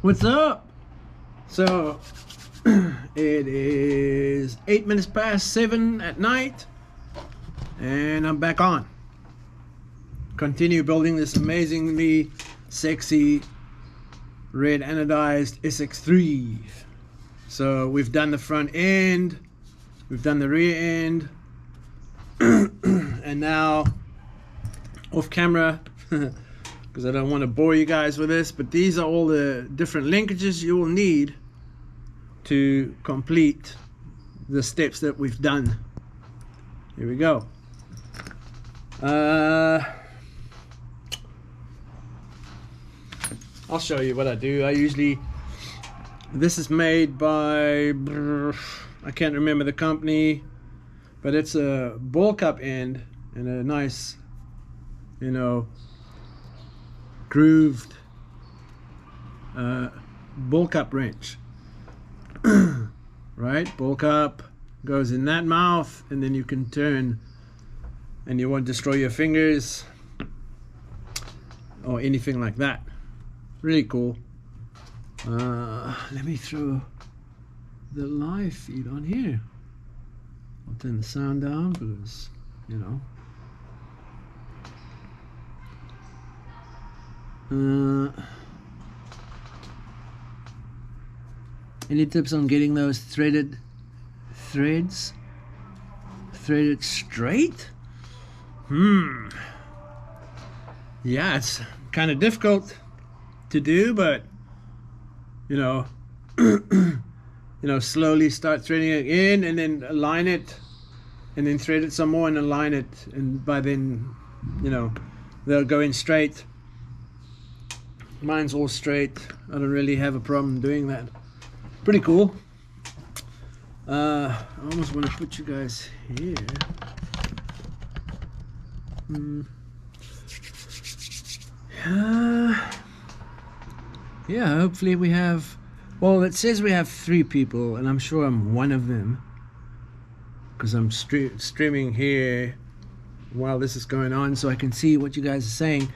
What's up? So it is 8 minutes past 7 at night and I'm back on. Continue building this amazingly sexy red anodized SX3. So we've done the front end, we've done the rear end, and now off camera because I don't want to bore you guys with this, but these are all the different linkages you will need to complete the steps that we've done. Here we go. I'll show you what I do. This is made by, I can't remember the company, but it's a ball cup end and a nice, you know, grooved bull cup wrench. Right, bull cup goes in that mouth and then you can turn, and you won't destroy your fingers or anything like that. Really cool. Let me throw the live feed on here. I'll turn the sound down because, you know, any tips on getting those threaded threads threaded straight? Yeah, it's kind of difficult to do, but you know, slowly start threading it in and then align it and then thread it some more and align it, and by then, you know, they'll go in straight. Mine's all straight. I don't really have a problem doing that. Pretty cool. I almost want to put you guys here. Yeah, hopefully we have, well, it says we have 3 people and I'm sure I'm one of them because I'm streaming here while this is going on so I can see what you guys are saying.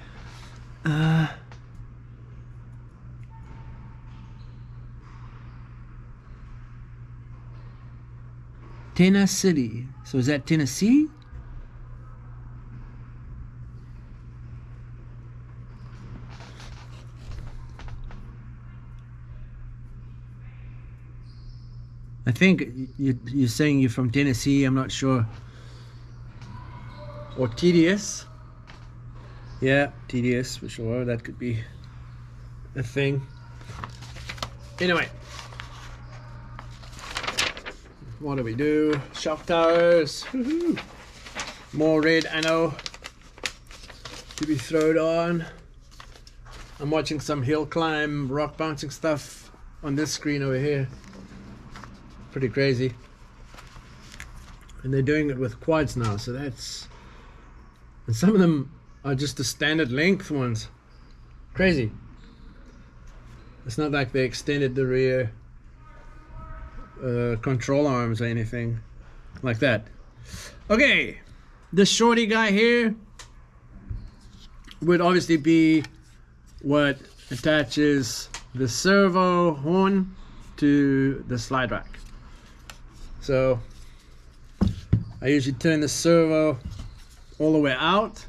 Tennessee. So is that Tennessee? I think you're saying you're from Tennessee. I'm not sure. Or tedious. Yeah, tedious for sure. That could be a thing. Anyway. What do we do? Shock towers. More red anno to be thrown on. I'm watching some hill climb, rock bouncing stuff on this screen over here. Pretty crazy. And they're doing it with quads now, so that's... And some of them are just the standard length ones. Crazy. It's not like they extended the rear control arms or anything like that. Okay, this shorty guy here would obviously be what attaches the servo horn to the slide rack. So I usually turn the servo all the way out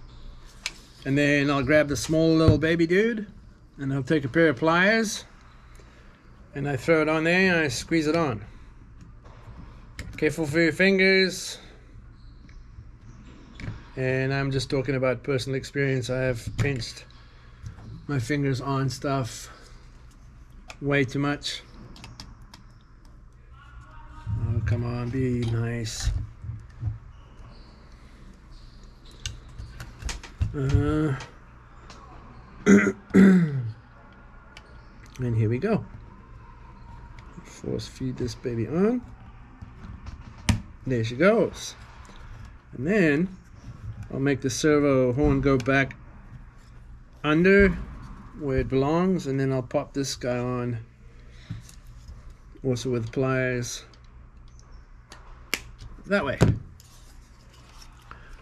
and then I'll grab the small little baby dude and I'll take a pair of pliers and I throw it on there and I squeeze it on. Careful for your fingers. And I'm just talking about personal experience. I have pinched my fingers on stuff way too much. Oh, come on, be nice. And here we go. Force feed this baby on. There she goes. And then I'll make the servo horn go back under where it belongs, and then I'll pop this guy on also with pliers that way.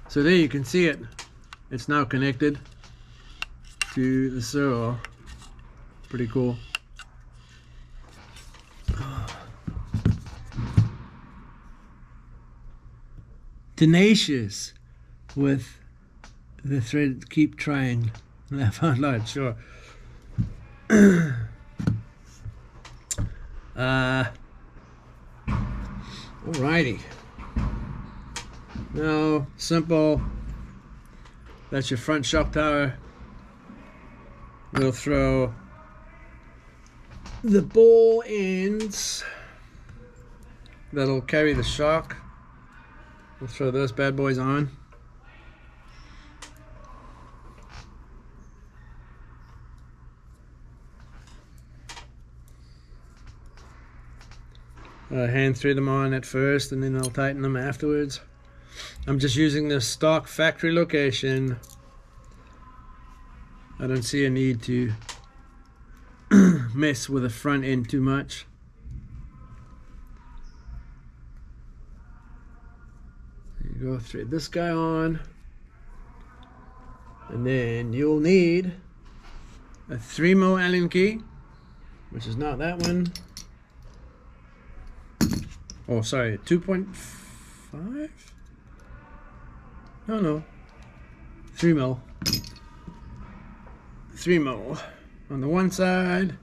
So there you can see it. It's now connected to the servo. Pretty cool. tenacious with the thread. Keep trying. Laugh out loud, sure. Alrighty. Now, simple. That's your front shock tower. We'll throw the ball ends that'll carry the shock. We'll throw those bad boys on. Hand thread them on at first and then I'll tighten them afterwards. I'm just using the stock factory location. I don't see a need to mess with the front end too much. There you go, thread this guy on. And then you'll need a 3mm Allen key, which is not that one. Oh, sorry, 2.5? No, 3mm. 3mm on the one side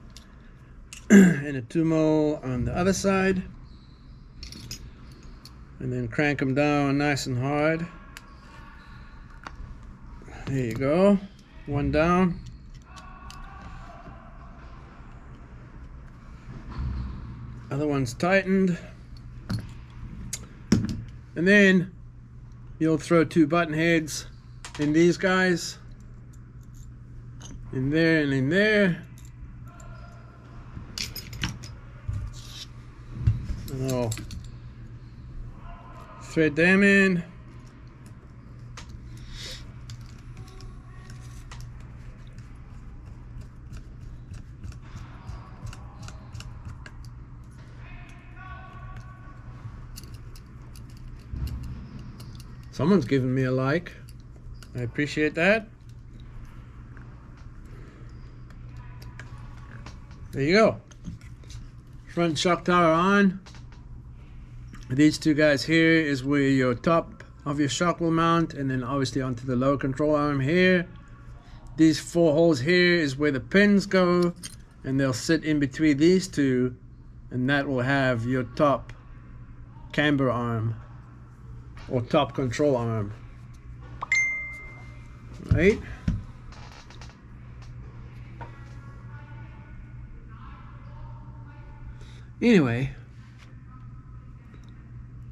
and a 2mm on the other side, and then crank them down nice and hard. There you go, one down. Other one's tightened. And then you'll throw 2 button heads in these guys, in there and in there. And I'll thread them in. Someone's given me a like. I appreciate that. There you go. Front shock tower on. These 2 guys here is where your top of your shock will mount, and then obviously onto the lower control arm here. These 4 holes here is where the pins go, and they'll sit in between these 2, and that will have your top camber arm or top control arm, right? Anyway,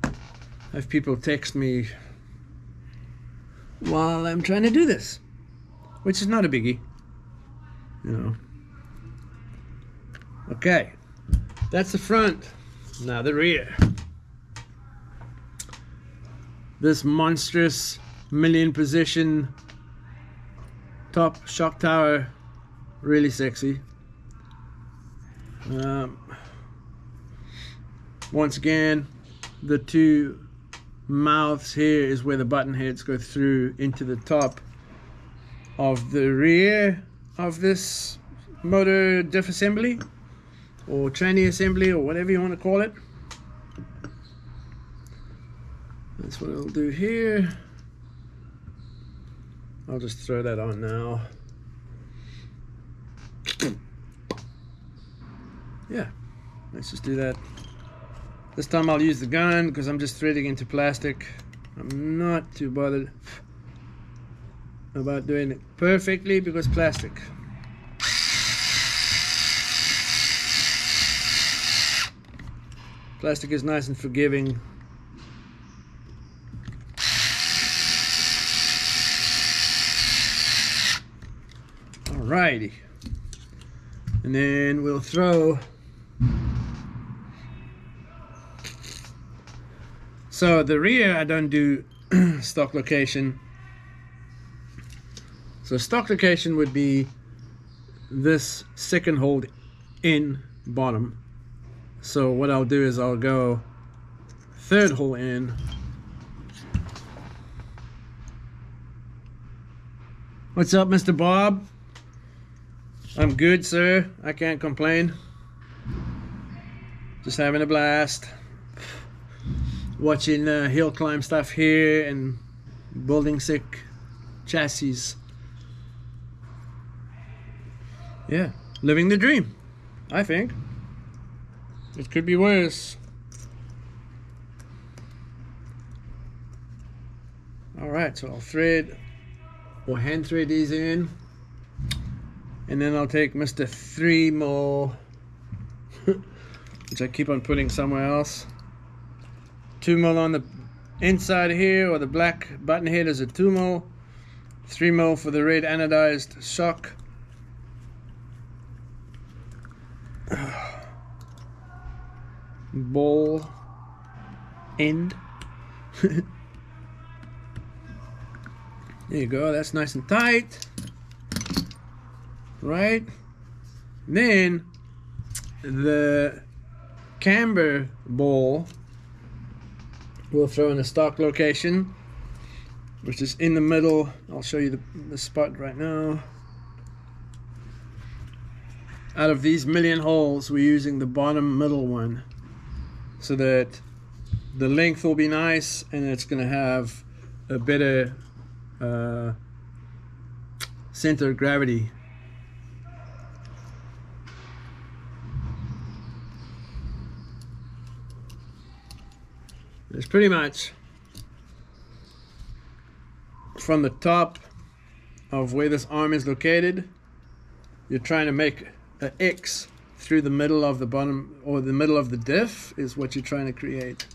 I have people text me while I'm trying to do this, which is not a biggie, you know. Okay, that's the front. Now the rear. This monstrous million position top shock tower, really sexy. Once again, the 2 mouths here is where the button heads go through into the top of the rear of this motor diff assembly or tranny assembly or whatever you want to call it. That's what I'll do here. I'll just throw that on now. Yeah, let's just do that. This time I'll use the gun because I'm just threading into plastic. I'm not too bothered about doing it perfectly because plastic. Plastic is nice and forgiving. Alrighty, and then we'll throw. So the rear I don't do stock location. So stock location would be this second hold in bottom. So what I'll do is I'll go 3rd hole in. What's up, Mr. Bob? I'm good, sir. I can't complain. Just having a blast. watching hill climb stuff here and building sick chassis. Yeah, living the dream, I think. It could be worse. Alright, so I'll thread or hand thread these in, and then I'll take Mr. 3mm, which I keep on putting somewhere else. 2mm on the inside here, or the black button head is a 2mm. 3mm for the red anodized shock. Ball end. There you go, that's nice and tight. Right? Then the camber ball we'll throw in a stock location, which is in the middle. I'll show you the spot right now. Out of these million holes, we're using the bottom middle one so that the length will be nice and it's going to have a better center of gravity. It's pretty much from the top of where this arm is located, you're trying to make an X through the middle of the bottom, or the middle of the diff is what you're trying to create.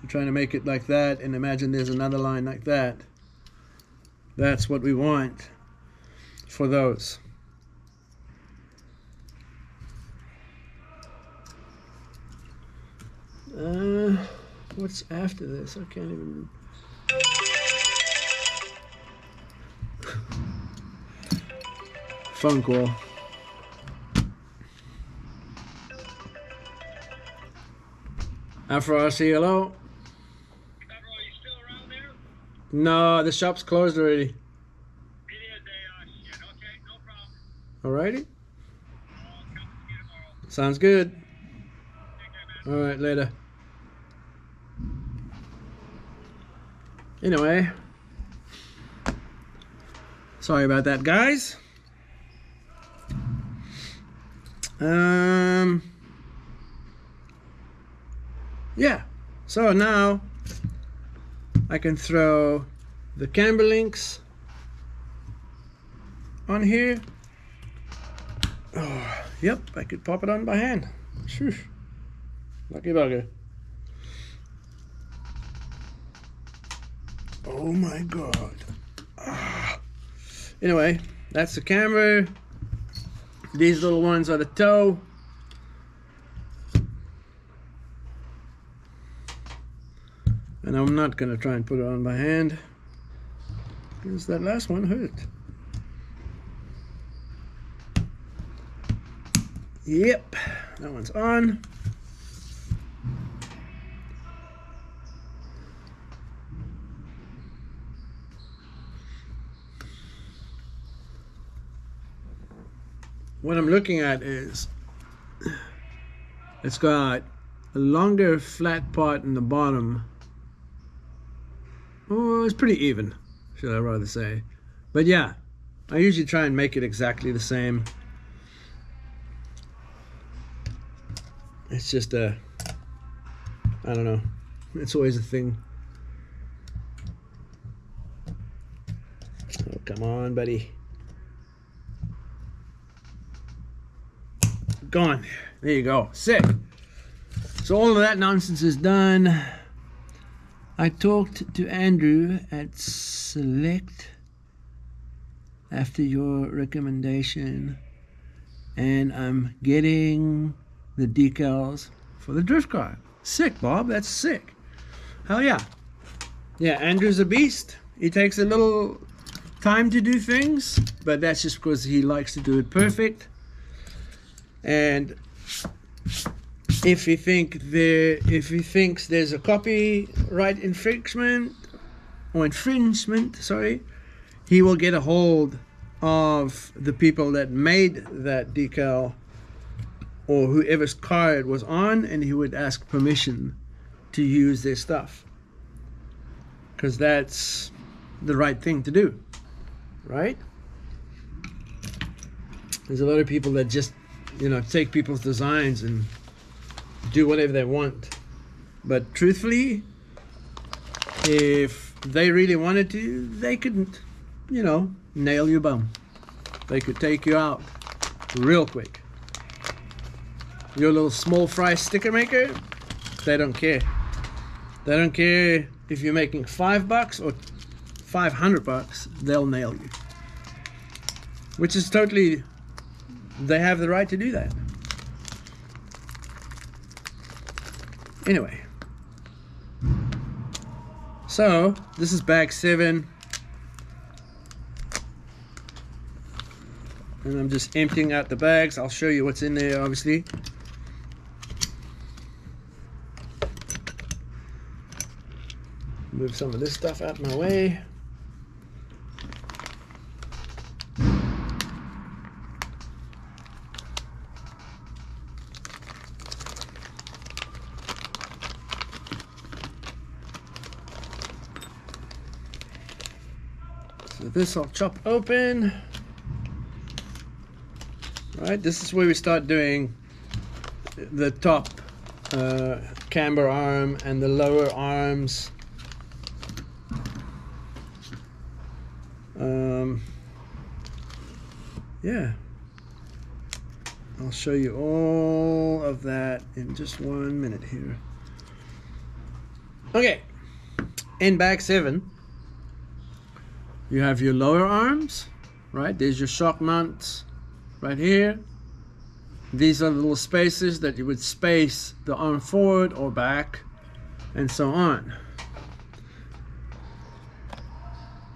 You're trying to make it like that, and imagine there's another line like that. That's what we want for those. What's after this? I can't even... Phone call. Afro, say hello. Camber, are you still around there? No, the shop's closed already. It is shit. Okay, no problem. Alrighty. I'll come see you tomorrow. Sounds good. Take care, man. Alright, later. Anyway. Sorry about that, guys. Yeah, so now I can throw the camber links on here. Oh, yep, I could pop it on by hand. Phew. Lucky bugger. Oh my god. Anyway, that's the camber. These little ones are the toe. And I'm not going to try and put it on by hand, because that last one hurt. Yep, that one's on. What I'm looking at is it's got a longer flat part in the bottom. Oh, it's pretty even, should I rather say. But yeah, I usually try and make it exactly the same. It's just I don't know, it's always a thing. Oh, come on, buddy. Gone. There you go. Sick. So all of that nonsense is done. I talked to Andrew at Select after your recommendation, and I'm getting the decals for the drift car. Sick, Bob. That's sick. Hell yeah. Yeah, Andrew's a beast. He takes a little time to do things, but that's just because he likes to do it perfect. And if he thinks there's a copyright infringement, sorry, he will get a hold of the people that made that decal or whoever's car it was on, and he would ask permission to use their stuff, because that's the right thing to do, right? There's a lot of people that just, you know, take people's designs and do whatever they want. But truthfully, if they really wanted to, they could, you know, nail your bum. They could take you out real quick. Your little small fry sticker maker, they don't care. They don't care if you're making $5 or $500, they'll nail you. Which is totally, they have the right to do that. Anyway. So, this is bag 7. And I'm just emptying out the bags. I'll show you what's in there, obviously. Move some of this stuff out of my way. So this I'll chop open. Right, this is where we start doing the top camber arm and the lower arms. Yeah, I'll show you all of that in just 1 minute here. Okay, in bag 7 you have your lower arms, right? There's your shock mounts right here. These are the little spaces that you would space the arm forward or back, and so on.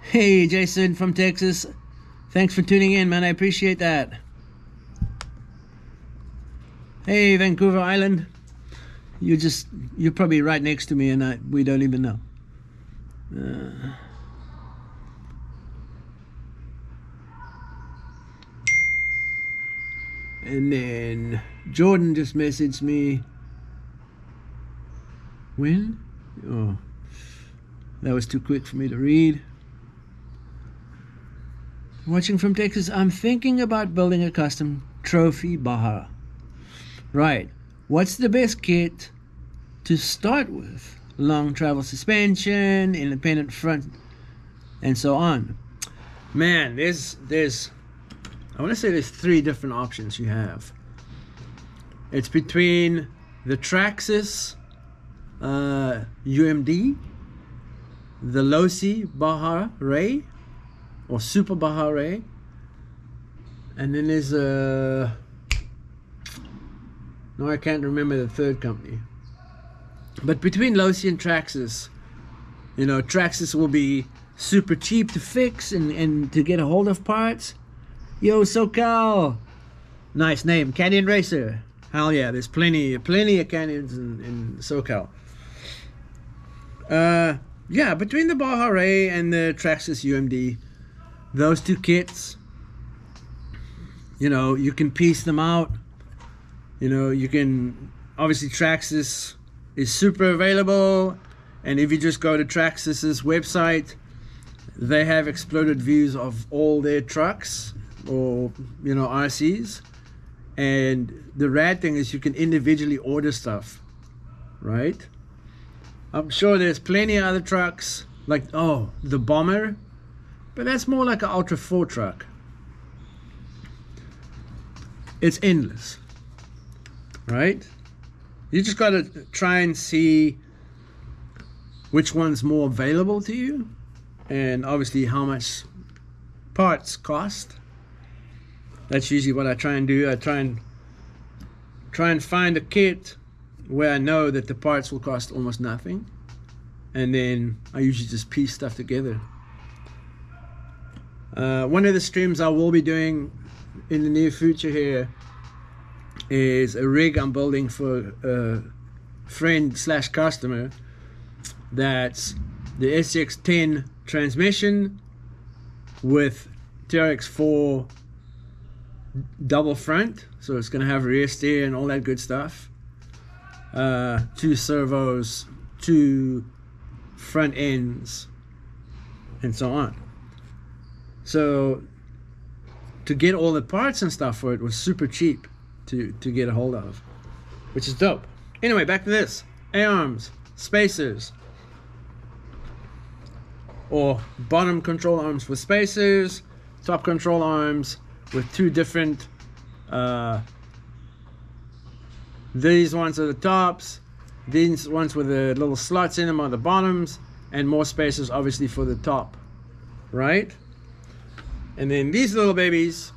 Hey Jason from Texas, thanks for tuning in, man. I appreciate that. Hey Vancouver Island, you're probably right next to me and we don't even know. And then Jordan just messaged me. When? Oh, that was too quick for me to read. Watching from Texas, I'm thinking about building a custom trophy Baja. Right. What's the best kit to start with? Long travel suspension, independent front, and so on. Man, there's I want to say there's 3 different options you have. It's between the Traxxas UMD, the Losi Baja Ray, or Super Baja Ray, and then there's a, no, I can't remember the third company. But between Losi and Traxxas, you know, Traxxas will be super cheap to fix and to get a hold of parts. Yo, SoCal, nice name, Canyon Racer. Hell yeah, there's plenty of canyons in SoCal. Yeah, between the Baja Ray and the Traxxas UMD, those 2 kits, you know, you can piece them out. You know, you can, obviously Traxxas is super available, and if you just go to Traxxas's website, they have exploded views of all their trucks, or, you know, RCs. And the rad thing is you can individually order stuff, right? I'm sure there's plenty of other trucks, like, oh, the Bomber, but that's more like an Ultra 4 truck. It's endless, right? You just got to try and see which one's more available to you, and obviously how much parts cost. That's usually what I try and do. I try and find a kit where I know that the parts will cost almost nothing, and then I usually just piece stuff together. One of the streams I will be doing in the near future here is a rig I'm building for a friend slash customer. That's the SX10 transmission with TRX4 double front, so it's going to have rear steer and all that good stuff. 2 servos, two front ends and so on. So to get all the parts and stuff for it was super cheap to get a hold of, which is dope. Anyway, back to this. A-arms, spacers, or bottom control arms with spacers, top control arms with two different, these ones are the tops, these ones with the little slots in them are the bottoms, and more spacers obviously for the top, right? And then these little babies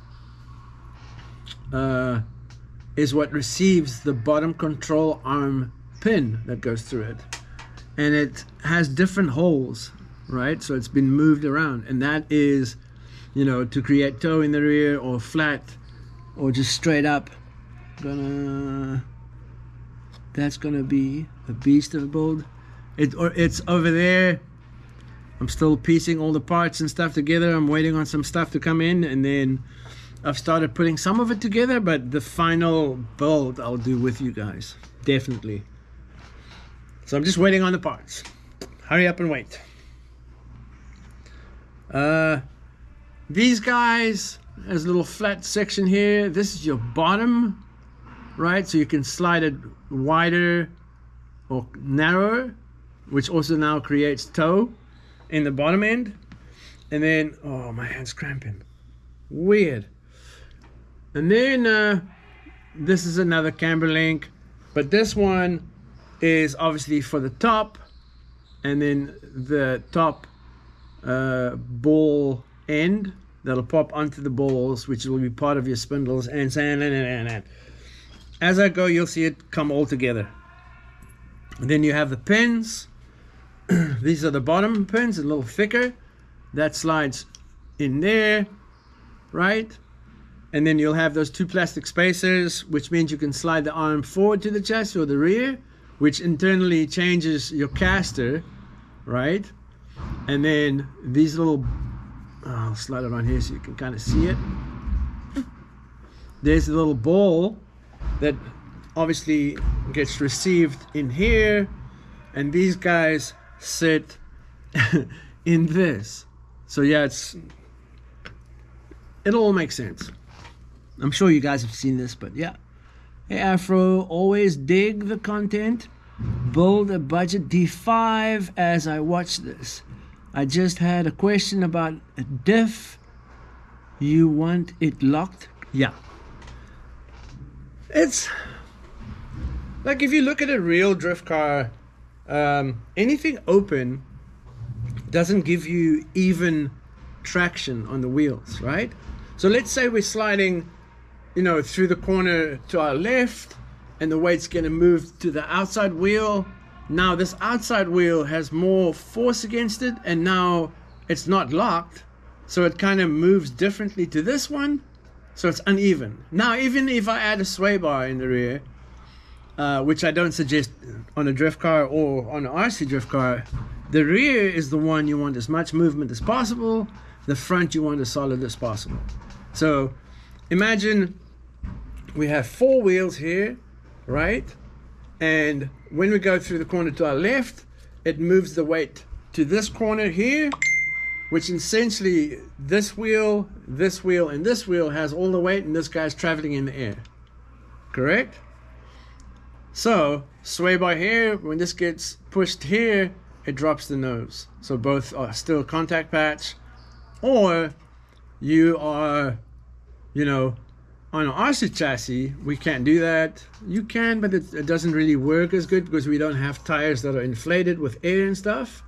is what receives the bottom control arm pin that goes through it, and it has different holes, right? So it's been moved around, and that is, you know, to create toe in the rear or flat or just straight up. That's gonna be a beast of a build. It's over there. I'm still piecing all the parts and stuff together. I'm waiting on some stuff to come in, and then I've started putting some of it together, but the final build I'll do with you guys, definitely. So I'm just waiting on the parts. Hurry up and wait. These guys, there's a little flat section here. This is your bottom, right? So you can slide it wider or narrower, which also now creates toe in the bottom end. And then, oh, my hand's cramping. Weird. And then this is another camber link, but this one is obviously for the top, and then the top ball end that'll pop onto the balls, which will be part of your spindles, and as I go you'll see it come all together. And then you have the pins. These are the bottom pins, a little thicker, that slides in there, right? And then you'll have those two plastic spacers, which means you can slide the arm forward to the chassis or the rear, which internally changes your caster, right? And then these little, I'll slide it on here so you can kind of see it. There's a little ball that obviously gets received in here, and these guys sit in this. So yeah, it'll all make sense. I'm sure you guys have seen this, but yeah. Hey Afro, always dig the content. Build a budget D5 as I watch this. I just had a question about a diff. You want it locked? Yeah. It's like, if you look at a real drift car, anything open doesn't give you even traction on the wheels, right? So let's say we're sliding, you know, through the corner to our left, and the weight's going to move to the outside wheel. Now this outside wheel has more force against it, and now it's not locked, so it kind of moves differently to this one, so it's uneven. Now even if I add a sway bar in the rear, which I don't suggest on a drift car or on an RC drift car, the rear is the one you want as much movement as possible, the front you want as solid as possible. So imagine we have four wheels here, right? And when we go through the corner to our left, it moves the weight to this corner here, which essentially this wheel, and this wheel has all the weight, and this guy's traveling in the air. Correct? So sway bar here, when this gets pushed here, it drops the nose. So both are still contact patch. Or you are, you know, on an RC chassis, we can't do that. You can, but it doesn't really work as good because we don't have tires that are inflated with air and stuff.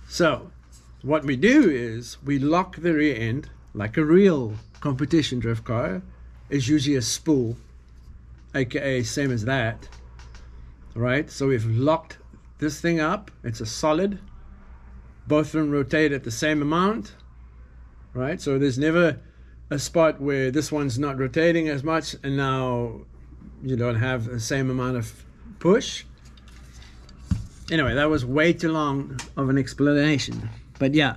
So what we do is we lock the rear end like a real competition drift car. Is usually a spool, aka same as that, right? So we've locked this thing up. It's a solid. Both of them rotate at the same amount, right? So there's never a spot where this one's not rotating as much and now you don't have the same amount of push. Anyway, that was way too long of an explanation. But yeah,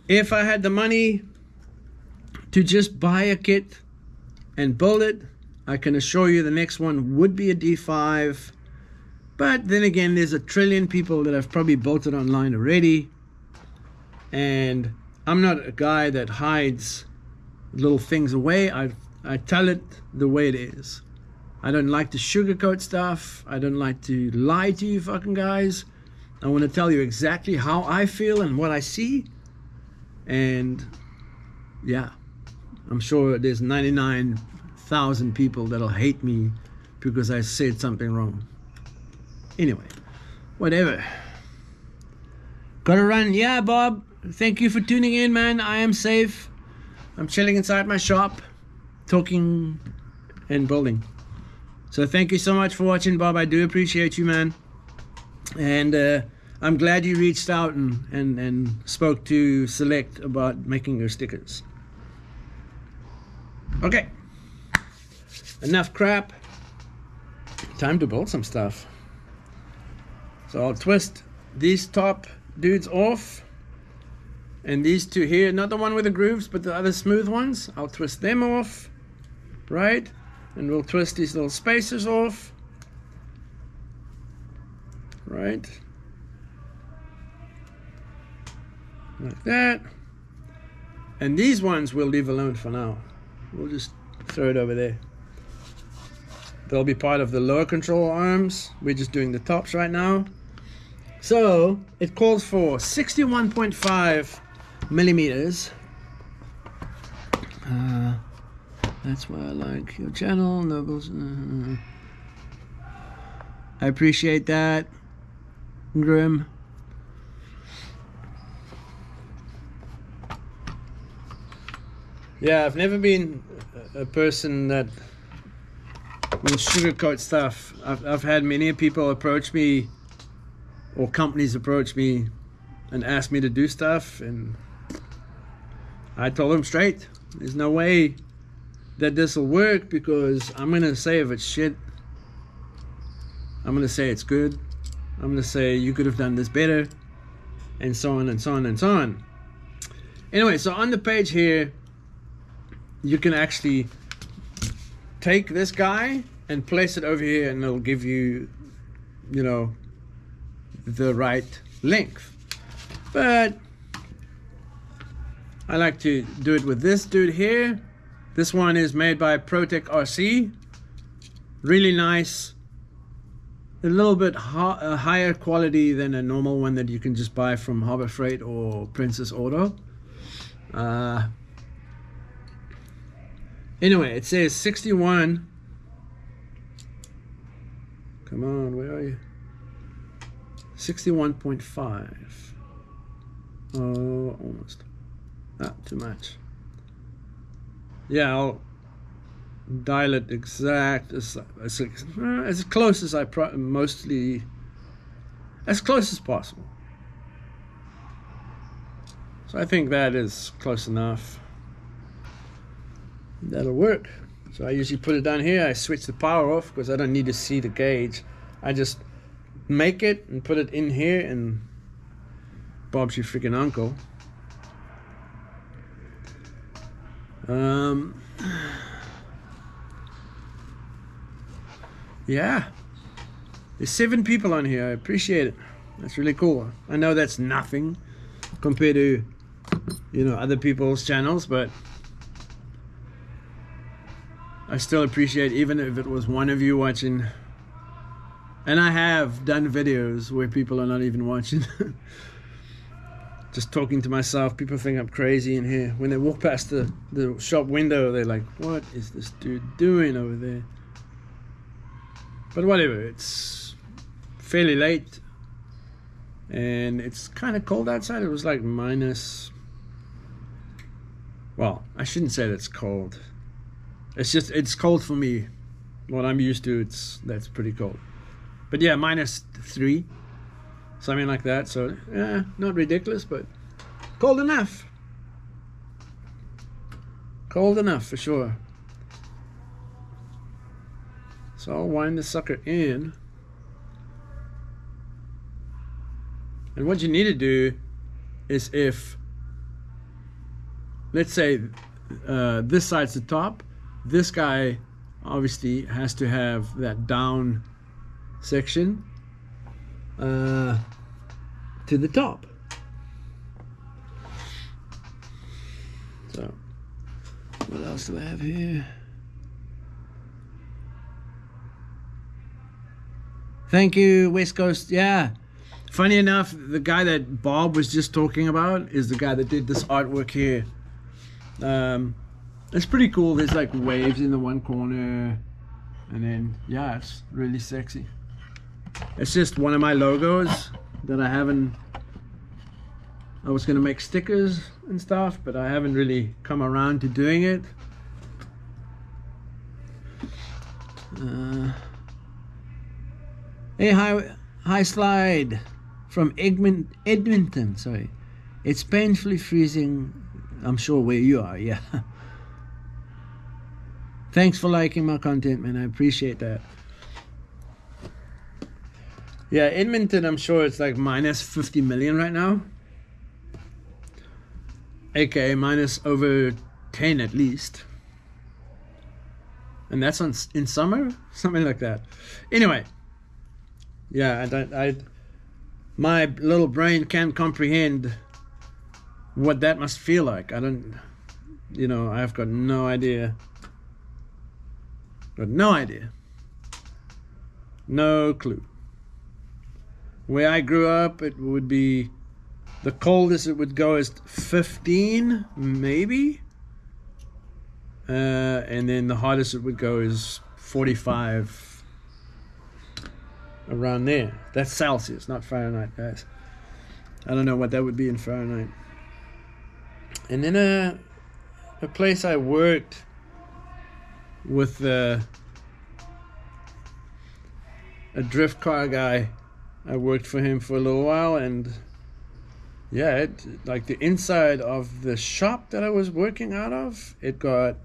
if I had the money to just buy a kit and build it, I can assure you the next one would be a D5. But then again, there's a trillion people that have probably bought it online already. And I'm not a guy that hides little things away. I tell it the way it is. I don't like to sugarcoat stuff. I don't like to lie to you fucking guys. I want to tell you exactly how I feel and what I see. And yeah, I'm sure there's 99,000 people that'll hate me because I said something wrong. Anyway, whatever. Gotta run. Yeah, Bob, thank you for tuning in, man. I am safe. I'm chilling inside my shop, talking and building. So thank you so much for watching, Bob. I do appreciate you, man. And I'm glad you reached out and spoke to Select about making your stickers. Okay, enough crap. Time to build some stuff. So I'll twist these top dudes off, and these two here, not the one with the grooves but the other smooth ones, I'll twist them off, right? And we'll twist these little spacers off, right, like that. And these ones we'll leave alone for now. We'll just throw it over there. They'll be part of the lower control arms. We're just doing the tops right now. So it calls for 61.5 millimeters. That's why I like your channel, Nobles. I appreciate that, Grim. Yeah, I've never been a person that will sugarcoat stuff. I've had many people approach me, or companies approach me and ask me to do stuff, and I told them straight, there's no way that this will work, because I'm gonna say if it's shit, I'm gonna say it's good, I'm gonna say you could have done this better, and so on and so on and so on. Anyway, so on the page here, you can actually take this guy and place it over here, and it'll give you, you know, the right length. But I like to do it with this dude here. This one is made by Protec RC. Really nice. A little bit higher quality than a normal one that you can just buy from Harbor Freight or Princess Auto. Anyway, it says 61. Come on, where are you? 61.5. Oh, almost. Not too much. Yeah, I'll dial it exact as close as as close as possible. So I think that is close enough. That'll work. So I usually put it down here. I switch the power off because I don't need to see the gauge. I just make it and put it in here, and Bob's your freaking uncle. Yeah, there's 7 people on here. I appreciate it. That's really cool. I know that's nothing compared to, you know, other people's channels, but I still appreciate, even if it was one of you watching. And I have done videos where people are not even watching. Just talking to myself. People think I'm crazy in here. When they walk past the shop window, they're like, what is this dude doing over there? But whatever, it's fairly late. And it's kind of cold outside. It was like minus... Well, I shouldn't say that it's cold. It's just, it's cold for me. What I'm used to, that's pretty cold. But yeah, -3. Something like that. So yeah, not ridiculous, but cold enough. Cold enough for sure. So I'll wind the sucker in. And what you need to do is, if, let's say this side's the top, this guy obviously has to have that down section, to the top. So what else do I have here? Thank you, West Coast. Yeah, funny enough, the guy that Bob was just talking about is the guy that did this artwork here. It's pretty cool. There's like waves in the one corner, and then yeah, it's really sexy. It's just one of my logos that I haven't. I was gonna make stickers and stuff, but I haven't really come around to doing it. Hey, hi Slide from Edmonton. Sorry, it's painfully freezing. I'm sure where you are. Yeah. Thanks for liking my content, man. I appreciate that. Yeah, Edmonton, I'm sure it's like minus 50 million right now. AKA minus over 10 at least. And that's in summer? Something like that. Anyway. Yeah, my little brain can't comprehend what that must feel like. I've got no idea. Got no idea. No clue. Where I grew up, it would be the coldest it would go is 15, maybe. And then the hottest it would go is 45. Around there. That's Celsius, not Fahrenheit, guys. I don't know what that would be in Fahrenheit. And then a place I worked with a drift car guy. I worked for him for a little while, and yeah, like the inside of the shop that I was working out of, the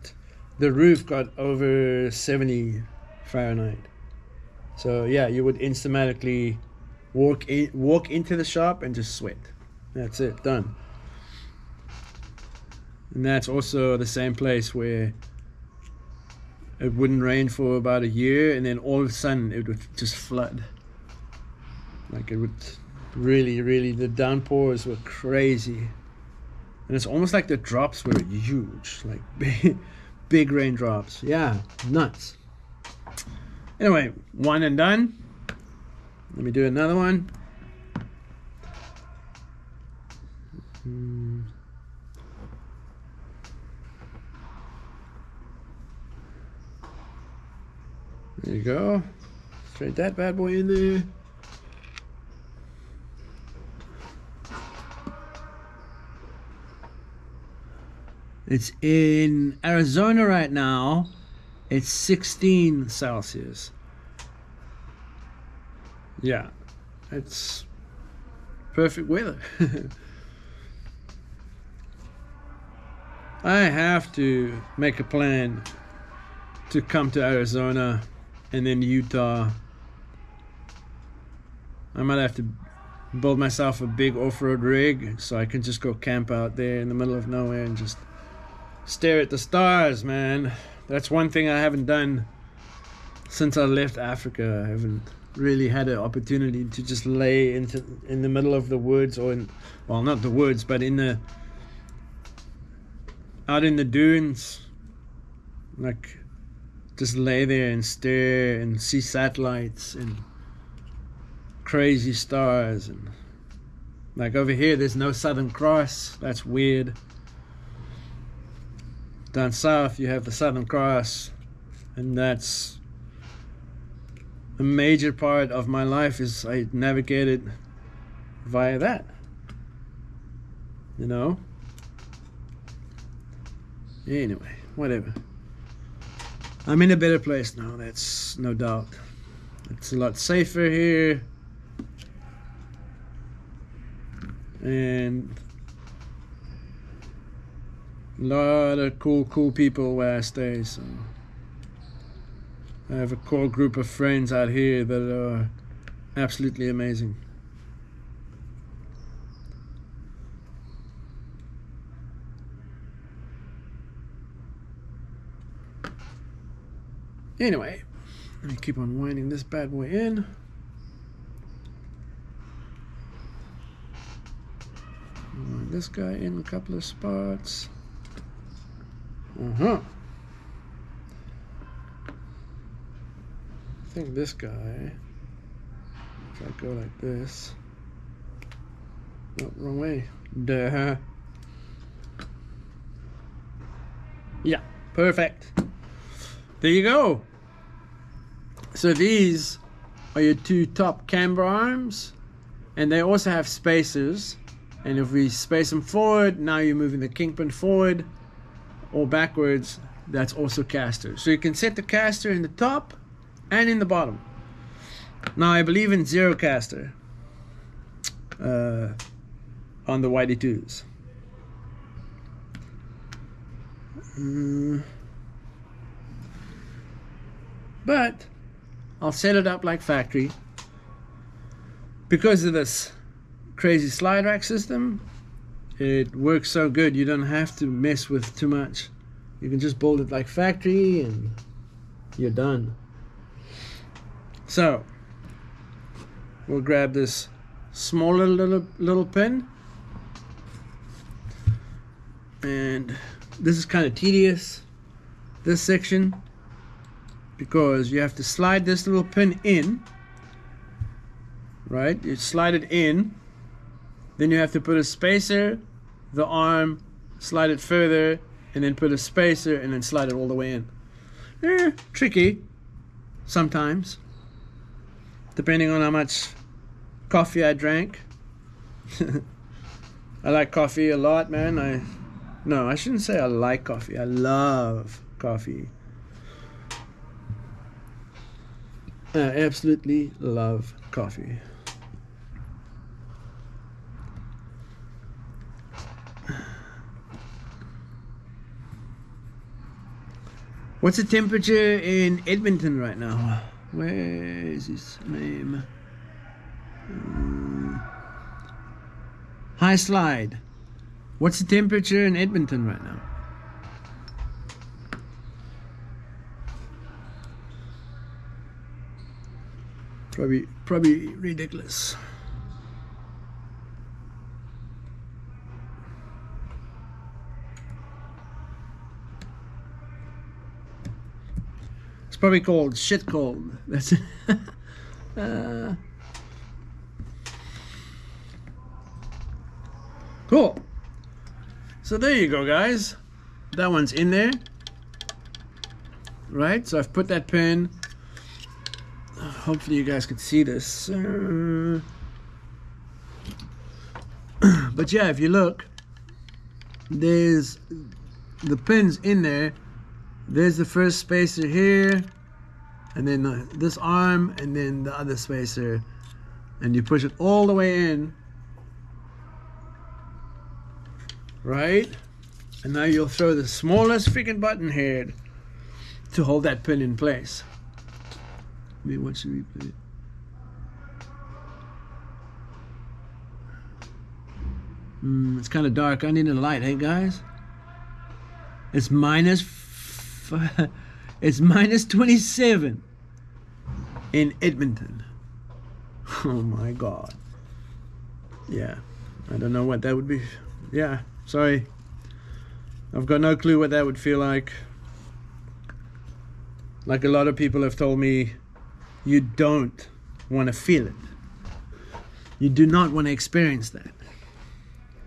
roof got over 70 Fahrenheit. So yeah, you would instantly walk into the shop and just sweat. That's it, done. And that's also the same place where it wouldn't rain for about a year, and then all of a sudden it would just flood. Like it would really, the downpours were crazy. And it's almost like the drops were huge, like big raindrops. Yeah, nuts. Anyway, one and done. Let me do another one. There you go. Straight that bad boy in there. It's in Arizona right now. It's 16 Celsius. Yeah, it's perfect weather. I have to make a plan to come to Arizona and then Utah. I might have to build myself a big off-road rig so I can just go camp out there in the middle of nowhere and just stare at the stars, man. That's one thing I haven't done since I left Africa. I haven't really had an opportunity to just lay in the middle of the woods, well, not the woods, but out in the dunes, like just lay there and stare and see satellites and crazy stars. And like over here, there's no Southern Cross. That's weird. Down south you have the Southern Cross, and that's a major part of my life. Is I navigated via that, anyway, whatever. I'm in a better place now, that's no doubt. It's a lot safer here, and a lot of cool people where I stay. So I have a core group of friends out here that are absolutely amazing. Anyway, let me keep on winding this bad boy in. Put this guy in a couple of spots. I think this guy, if I go like this, no, wrong way. Duh. Yeah, perfect. There you go. So these are your two top camber arms, and they also have spacers. And if we space them forward, now you're moving the kingpin forward or backwards. That's also caster. So you can set the caster in the top and in the bottom. Now I believe in zero caster on the YD-2s. But I'll set it up like factory because of this crazy slide rack system. It works so good you don't have to mess with too much. You can just build it like factory and you're done. So we'll grab this smaller little pin, and this is kind of tedious, this section, because you have to slide this little pin in, right? You slide it in, then you have to put a spacer, the arm, slide it further, and then put a spacer, and then slide it all the way in. Tricky sometimes, depending on how much coffee I drank. I like coffee a lot, man. No, I shouldn't say I like coffee. I love coffee. I absolutely love coffee. What's the temperature in Edmonton right now? Where is his name? High slide. What's the temperature in Edmonton right now? Probably ridiculous. It's probably called shit cold. That's it. Cool. So there you go, guys. That one's in there. Right, so I've put that pin. Hopefully you guys could see this. But yeah, if you look, there's the pins in there. There's the first spacer here, and then this arm, and then the other spacer, and you push it all the way in, right? And now you'll throw the smallest freaking button head to hold that pin in place. Let me watch the replay. It's kind of dark. I need a light, hey guys. It's minus 27 in Edmonton. Oh my God. Yeah, I don't know what that would be. Yeah, sorry. I've got no clue what that would feel like. Like a lot of people have told me, you don't want to feel it. You do not want to experience that.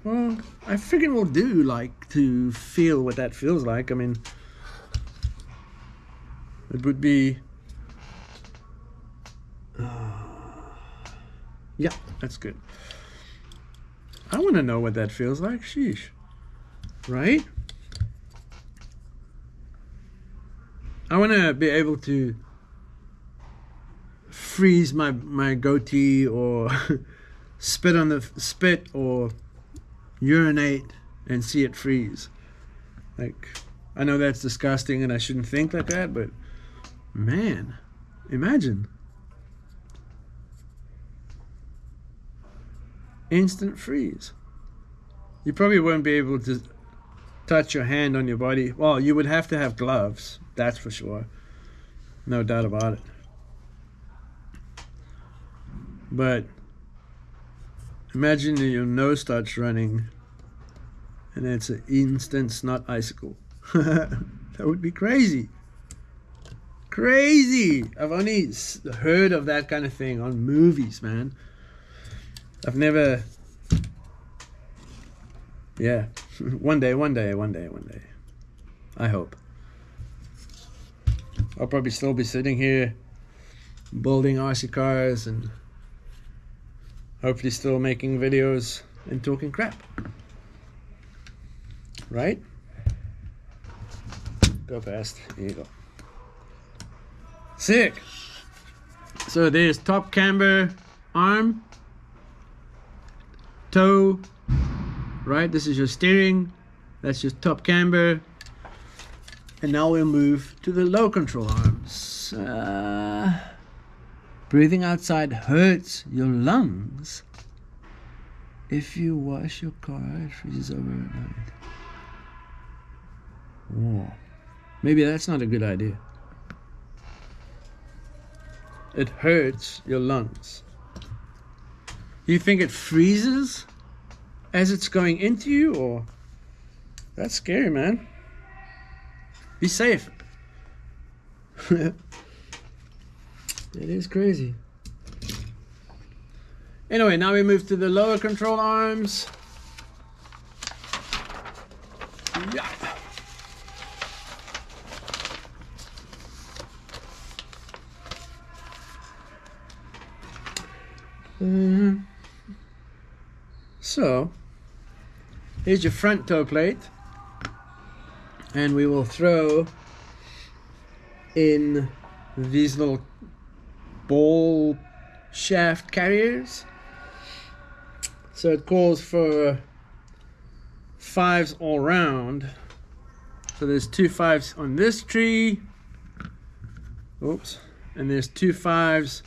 Well, I freaking will do like to feel what that feels like. I mean, it would be, yeah, that's good. I want to know what that feels like. Sheesh. Right? I want to be able to freeze my goatee, or spit or urinate and see it freeze. Like, I know that's disgusting and I shouldn't think like that, but man, imagine. Instant freeze. You probably won't be able to touch your hand on your body. Well, you would have to have gloves, that's for sure. No doubt about it. But imagine your nose starts running and it's an instant snot icicle. That would be crazy. Crazy. I've only heard of that kind of thing on movies, man. I've never. Yeah. One day. I hope. I'll probably still be sitting here building RC cars and hopefully still making videos and talking crap. Right? Go past. Here you go. Sick. So there's top camber arm, toe, right? This is your steering. That's your top camber. And now we'll move to the low control arms. Breathing outside hurts your lungs. If you wash your car, it freezes over at night. Whoa. Maybe that's not a good idea. It hurts your lungs. You think it freezes as it's going into you, or? That's scary, man. Be safe. It is crazy. Anyway, now we move to the lower control arms. Yeah. So, here's your front toe plate, and we will throw in these little ball shaft carriers. So it calls for 5s all round. So there's 2 5s on this tree. Oops. And there's 2 5s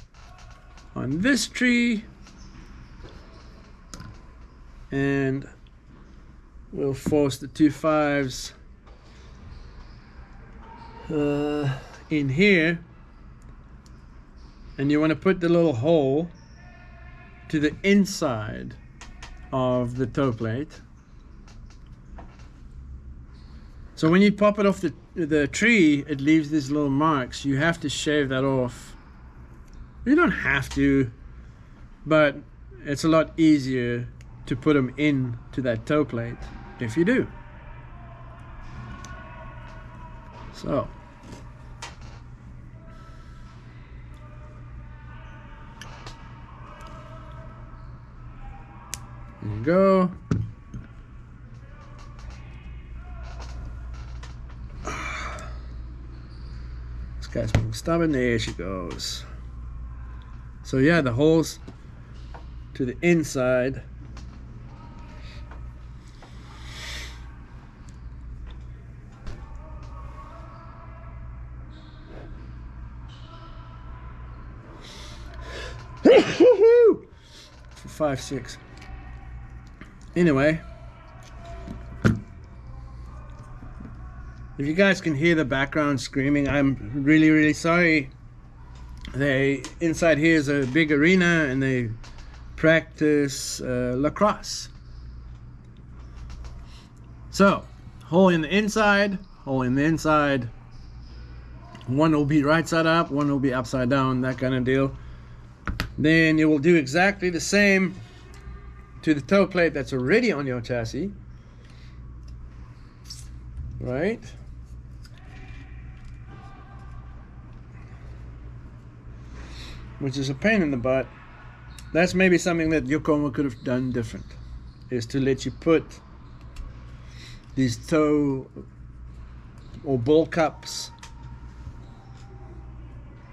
on this tree. And we'll force the 2 5s in here. And you want to put the little hole to the inside of the toe plate. So when you pop it off the tree, it leaves these little marks. You have to shave that off. You don't have to, but it's a lot easier to put them in to that toe plate if you do. So there you go. This guy's being stubborn. There she goes. So yeah, the holes to the inside. For 5, 6. Anyway, if you guys can hear the background screaming, I'm really, really sorry. They inside here is a big arena and they practice lacrosse. So, hole in the inside, hole in the inside. One will be right side up, one will be upside down, that kind of deal. Then you will do exactly the same to the toe plate that's already on your chassis, right? Which is a pain in the butt. That's maybe something that Yokomo could have done different, is to let you put these toe or ball cups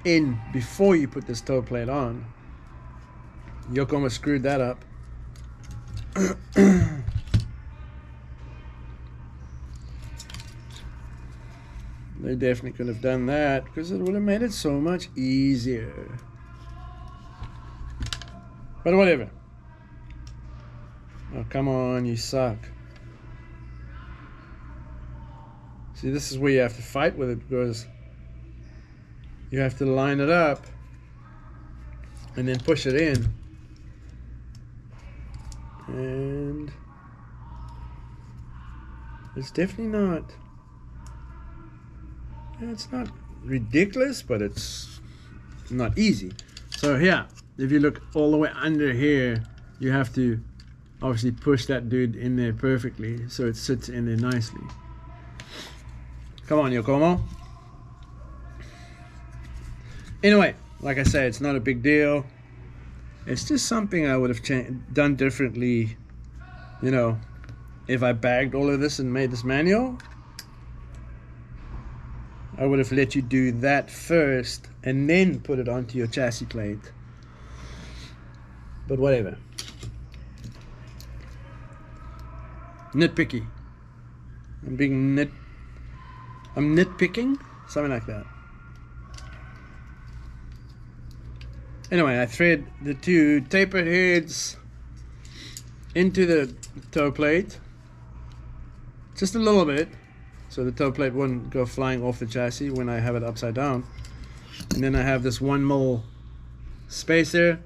in before you put this toe plate on. Yokomo screwed that up. They definitely could have done that because it would have made it so much easier. But whatever. Oh, come on, you suck. See, this is where you have to fight with it, because you have to line it up and then push it in. It's definitely not. It's not ridiculous, but it's not easy. So here, if you look all the way under here, you have to obviously push that dude in there perfectly so it sits in there nicely. Come on, Yokomo. Anyway, like I say, it's not a big deal. It's just something I would have done differently, you know, if I bagged all of this and made this manual. I would have let you do that first and then put it onto your chassis plate. But whatever. Nitpicky. I'm nitpicking, something like that. Anyway, I thread the two taper heads into the toe plate, just a little bit, so the toe plate wouldn't go flying off the chassis when I have it upside down. And then I have this 1mm spacer.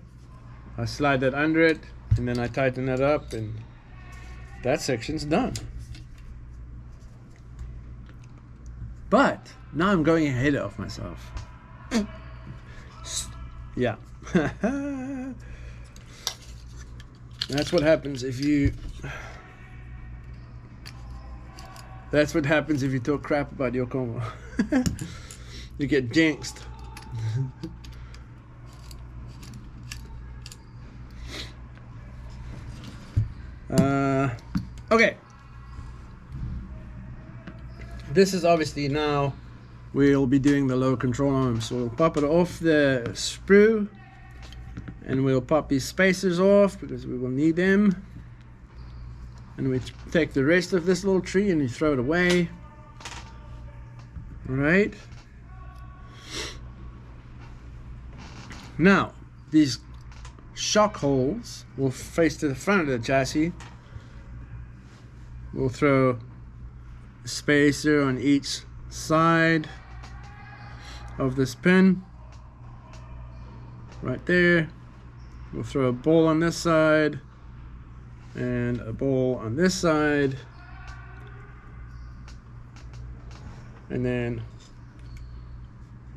I slide that under it, and then I tighten it up, and that section's done. But now I'm going ahead of myself. Yeah. That's what happens if you talk crap about Yokomo. You get jinxed. Okay. This is obviously now we'll be doing the lower control arm. So we'll pop it off the sprue and we'll pop these spacers off because we will need them. And we take the rest of this little tree and you throw it away. Right. Now, these shock holes will face to the front of the chassis. We'll throw a spacer on each side of this pin. Right there. We'll throw a ball on this side and a ball on this side. And then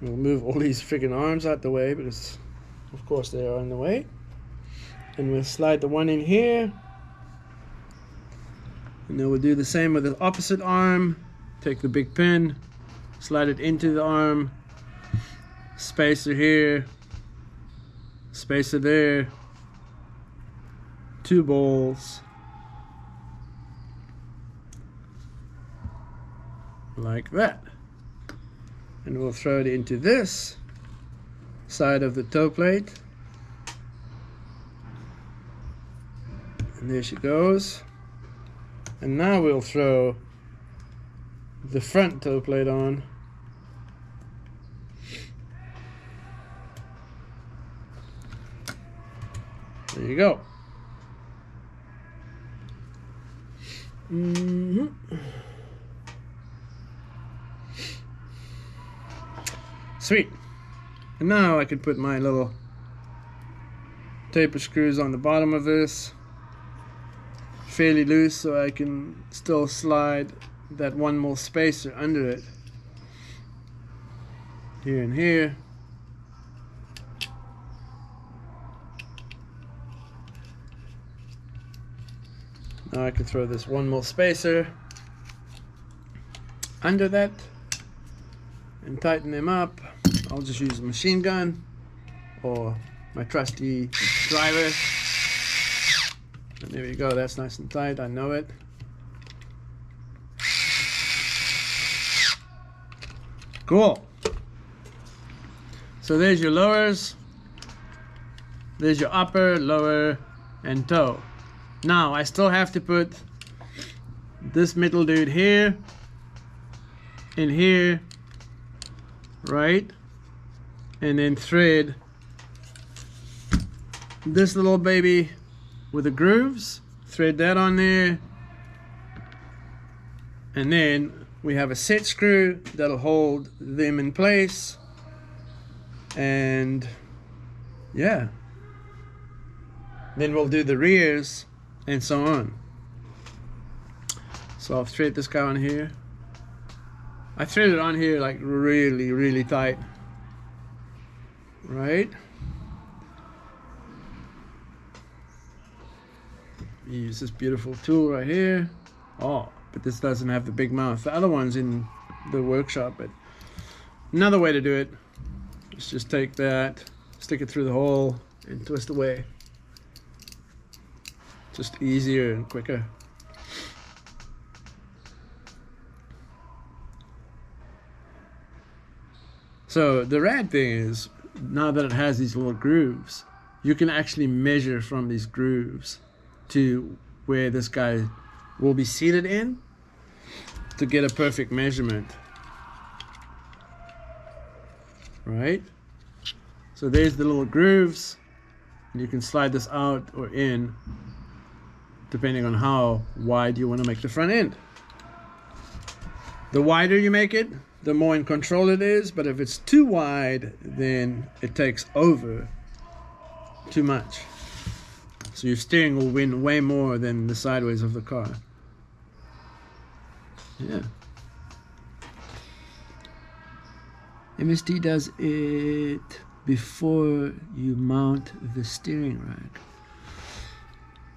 we'll move all these freaking arms out the way because of course they are in the way. And we'll slide the one in here. And then we'll do the same with the opposite arm. Take the big pin, slide it into the arm, spacer here, spacer there, two balls, like that. And we'll throw it into this side of the toe plate. And there she goes. And now we'll throw the front toe plate on. There you go. Sweet. And now I can put my little taper screws on the bottom of this fairly loose so I can still slide that one more spacer under it here and here. Now I can throw this one more spacer under that and tighten them up. I'll just use a machine gun or my trusty driver. And there we go, that's nice and tight, I know it. Cool. So there's your lowers, there's your upper, lower, and toe. Now I still have to put this middle dude here, in here, right? And then thread this little baby with the grooves, thread that on there, and then we have a set screw that'll hold them in place. And yeah, then we'll do the rears and so on. So So I'll thread this guy on here. I thread it on here like really, really tight. Right? Use this beautiful tool right here. Oh, but this doesn't have the big mouth. The other one's in the workshop, but another way to do it is just take that, stick it through the hole, and twist away. Just easier and quicker. So the rad thing is, now that it has these little grooves, you can actually measure from these grooves to where this guy will be seated in to get a perfect measurement. Right? So there's the little grooves. You can slide this out or in depending on how wide you want to make the front end. The wider you make it, the more in control it is, but if it's too wide, then it takes over too much. So your steering will win way more than the sideways of the car. Yeah. MSD does it before you mount the steering rack.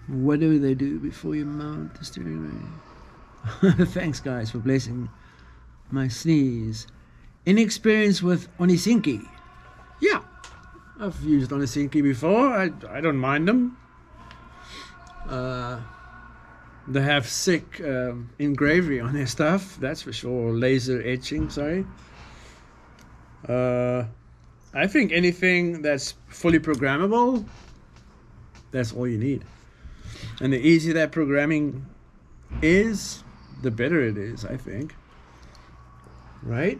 What do they do before you mount the steering rack? Thanks guys for blessing my sneeze. Any experience with Onisinki? Yeah, I've used Onisinki before. I don't mind them. They have sick engraving on their stuff, that's for sure. Laser etching, sorry. I think anything that's fully programmable, that's all you need. And the easier that programming is, the better it is, I think. Right?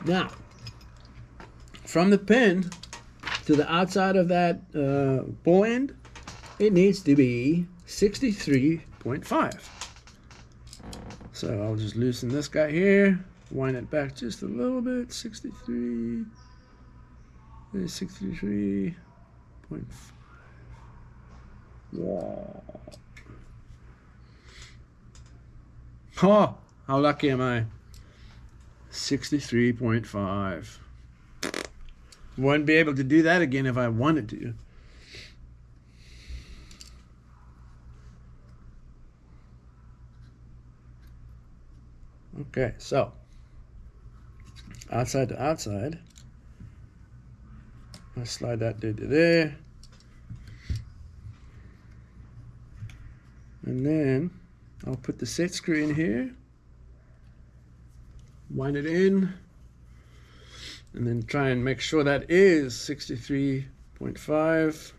Now, from the pin to the outside of that ball end, it needs to be 63.5. So I'll just loosen this guy here, wind it back just a little bit, 63.5. Wow. Oh, how lucky am I? 63.5. Wouldn't be able to do that again if I wanted to. Okay, so outside to outside, I'll slide that dude to there, and then I'll put the set screw in here, wind it in, and then try and make sure that is 63.5.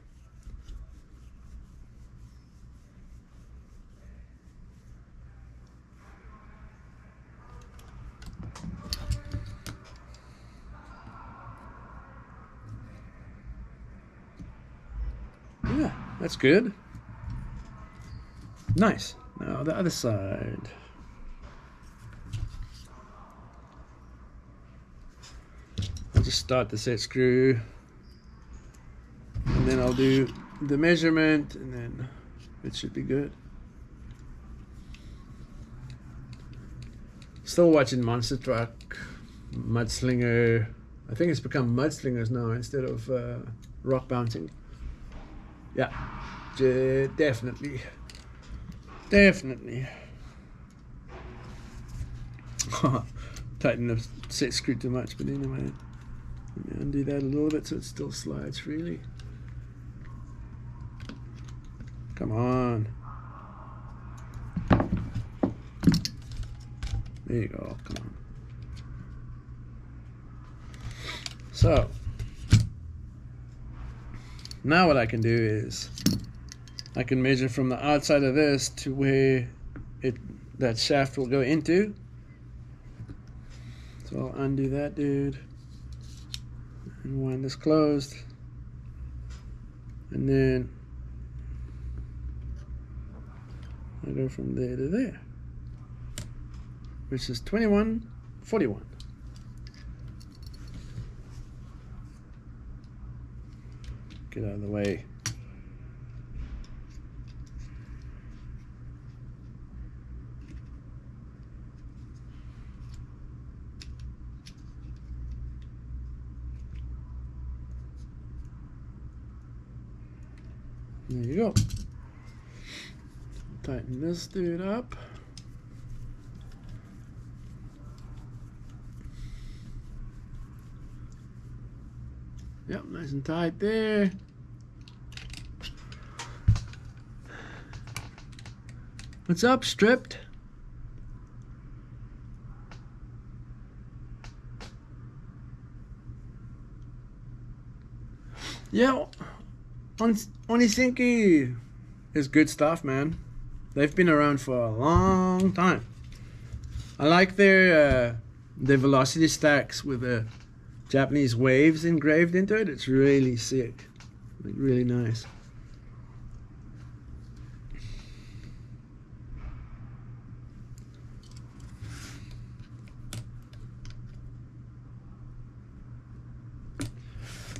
Yeah, that's good. Nice. Now the other side. I'll just start the set screw, and then I'll do the measurement, and then it should be good. Still watching Monster Truck, Mudslinger. I think it's become Mudslingers now instead of rock bouncing. Yeah, definitely. Definitely. Tighten the set screw too much, but anyway. Let me undo that a little bit so it still slides freely. Come on. There you go, come on. So, now what I can do is I can measure from the outside of this to where that shaft will go into. So I'll undo that dude and wind this closed, and then I go from there to there, which is 21.41. Get out of the way. There you go. Tighten this dude up. Yep, nice and tight there. What's up, Stripped? Yeah, Sxiii is good stuff, man. They've been around for a long time. I like their velocity stacks with the Japanese waves engraved into it. It's really sick, like really nice.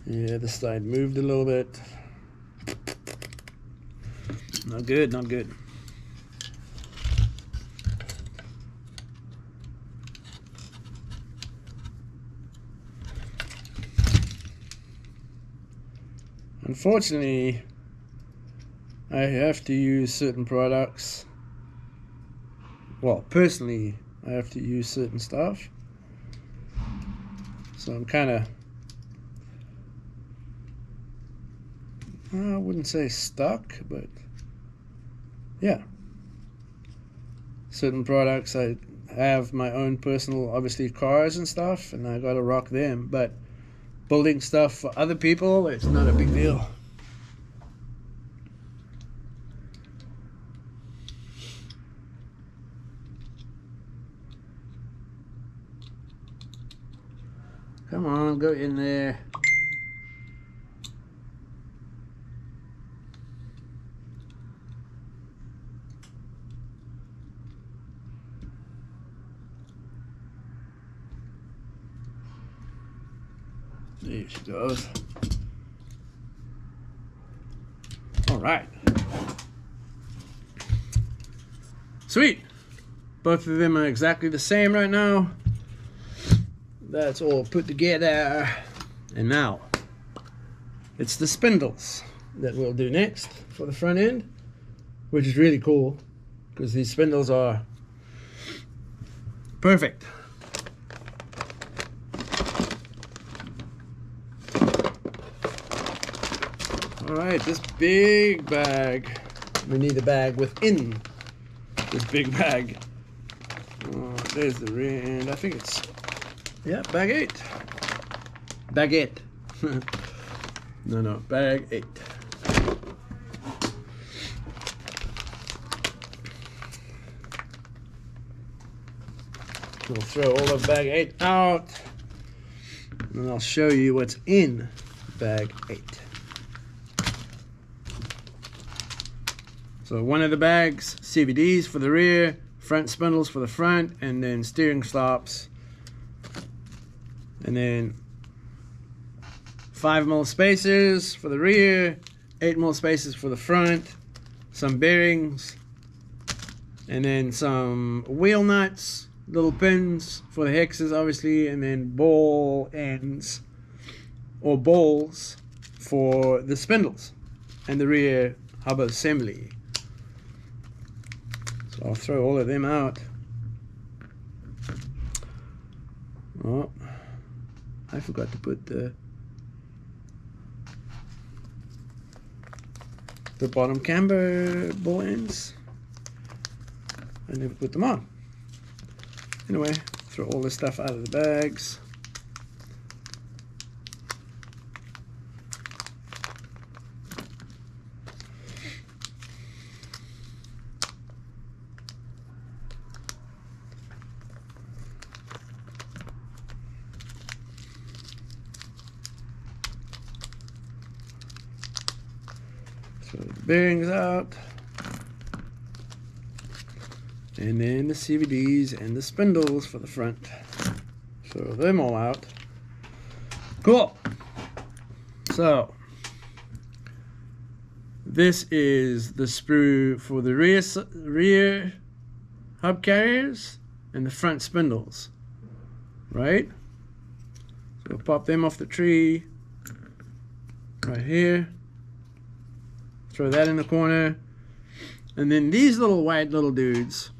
Yeah, the side moved a little bit. Not good, not good. Unfortunately, I have to use certain products. Well, personally, I have to use certain stuff. So I'm kind of, I wouldn't say stuck, but yeah. Certain products, I have my own personal, obviously, cars and stuff, and I gotta rock them. But building stuff for other people, it's not a big deal. Come on, go in there. There she goes. All right. Sweet. Both of them are exactly the same right now. That's all put together. And now, it's the spindles that we'll do next for the front end, which is really cool because these spindles are perfect. Alright, this big bag. We need a bag within this big bag. Oh, there's the rear end. I think it's, yeah, bag 8. Baguette. No, bag 8. We'll throw all of bag 8 out, and I'll show you what's in bag 8. So one of the bags, CVDs for the rear, front spindles for the front, and then steering stops. And then 5mm spacers for the rear, 8mm spacers for the front, some bearings, and then some wheel nuts, little pins for the hexes obviously, and then ball ends or balls for the spindles and the rear hub assembly. So I'll throw all of them out. Oh, I forgot to put the bottom camber ball ends. I never put them on. Anyway, throw all this stuff out of the bags. Throw the bearings out. And then the CVDs and the spindles for the front. Throw them all out. Cool. So, this is the sprue for the rear hub carriers and the front spindles. Right? So we'll pop them off the tree. Right here. Throw that in the corner. And then these little white little dudes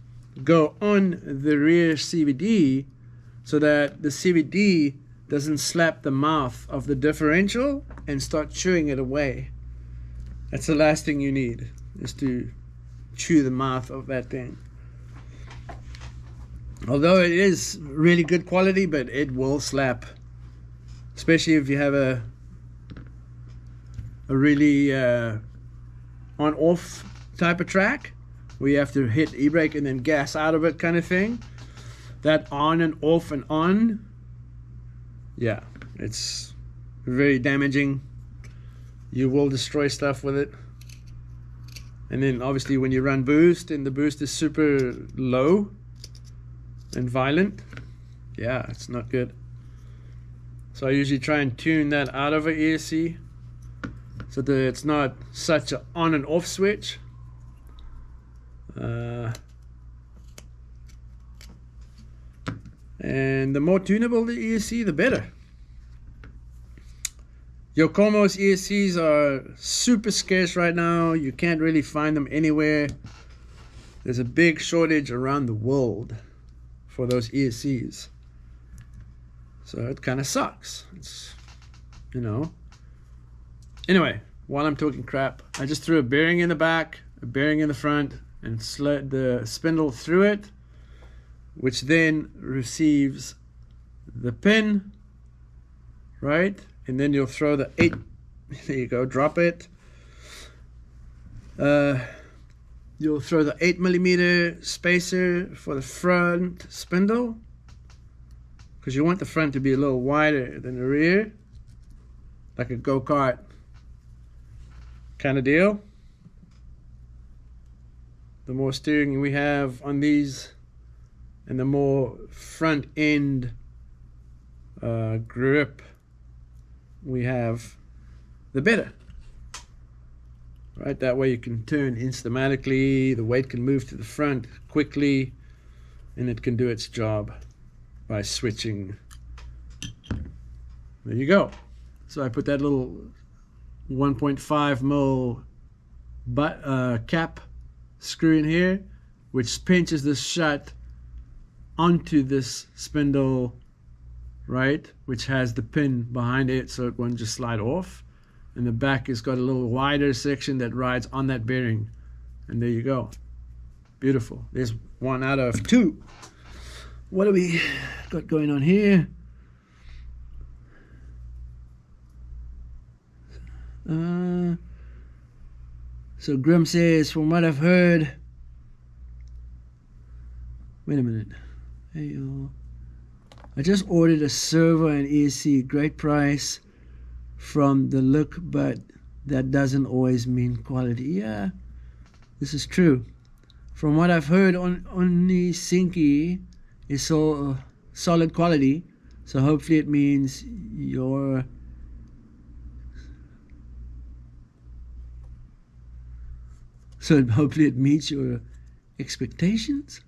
go on the rear CVD so that the CVD doesn't slap the mouth of the differential and start chewing it away. That's the last thing you need, is to chew the mouth of that thing. Although it is really good quality, but it will slap, especially if you have a really on-off type of track where you have to hit e-brake and then gas out of it kind of thing. That on and off and on, yeah, it's very damaging. You will destroy stuff with it. And then obviously when you run boost and the boost is super low and violent, yeah, it's not good. So I usually try and tune that out of an ESC so that it's not such an on and off switch. And the more tunable the ESC, the better. Yokomo's ESCs are super scarce right now. You can't really find them anywhere. There's a big shortage around the world for those ESCs. So it kind of sucks. It's, you know. Anyway, while I'm talking crap, I just threw a bearing in the back, a bearing in the front, and slid the spindle through it, which then receives the pin, right? And then you'll throw the 8, there you go, drop it. You'll throw the 8mm spacer for the front spindle, because you want the front to be a little wider than the rear, like a go-kart kind of deal. The more steering we have on these and the more front end grip we have, the better. Right, that way you can turn instamatically, the weight can move to the front quickly, and it can do its job by switching. There you go. So I put that little 1.5 mm cap screw in here, which pinches this shut onto this spindle, right, which has the pin behind it so it won't just slide off. And the back has got a little wider section that rides on that bearing. And there you go. Beautiful. There's 1 out of 2. What do we got going on here? So Grim says, from what I've heard, wait a minute. Hey, y'all. I just ordered a servo and ESC, great price from the look, but that doesn't always mean quality. Yeah, this is true. From what I've heard, only Sxiii is so solid quality, so hopefully it means your hopefully it meets your expectations.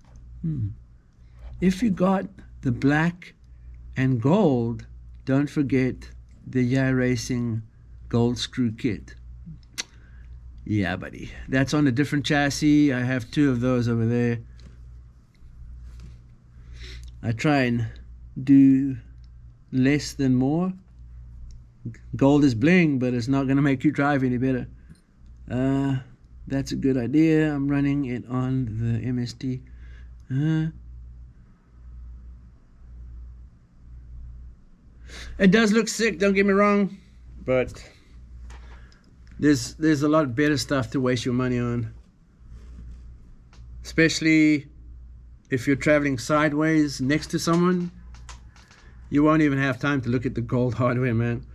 If you got the black and gold, don't forget the Yeah Racing gold screw kit. Yeah, buddy, that's on a different chassis. I have 2 of those over there. I try and do less than more. Gold is bling, but it's not going to make you drive any better. That's a good idea. I'm running it on the MST. It does look sick, don't get me wrong, but there's a lot better stuff to waste your money on, especially if you're traveling sideways next to someone. You won't even have time to look at the gold hardware, man,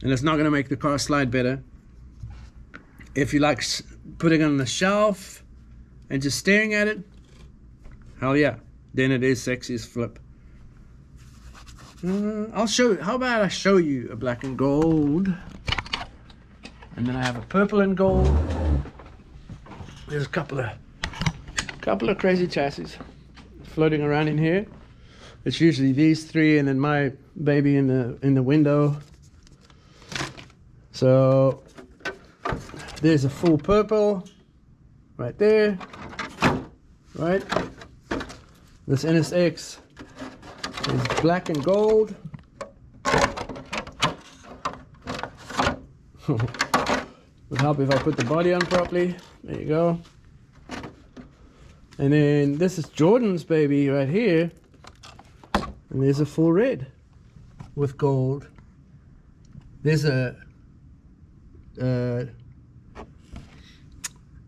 and it's not going to make the car slide better. If you like putting it on the shelf and just staring at it, hell yeah, then it is sexy as flip. I'll show. How about I show you a black and gold, and then I have a purple and gold. There's a couple of crazy chassis floating around in here. It's usually these 3, and then my baby in the window. So There's a full purple right there, right? This NSX is black and gold. Would help if I put the body on properly. There you go. And then this is Jordan's baby right here. And there's a full red with gold. There's a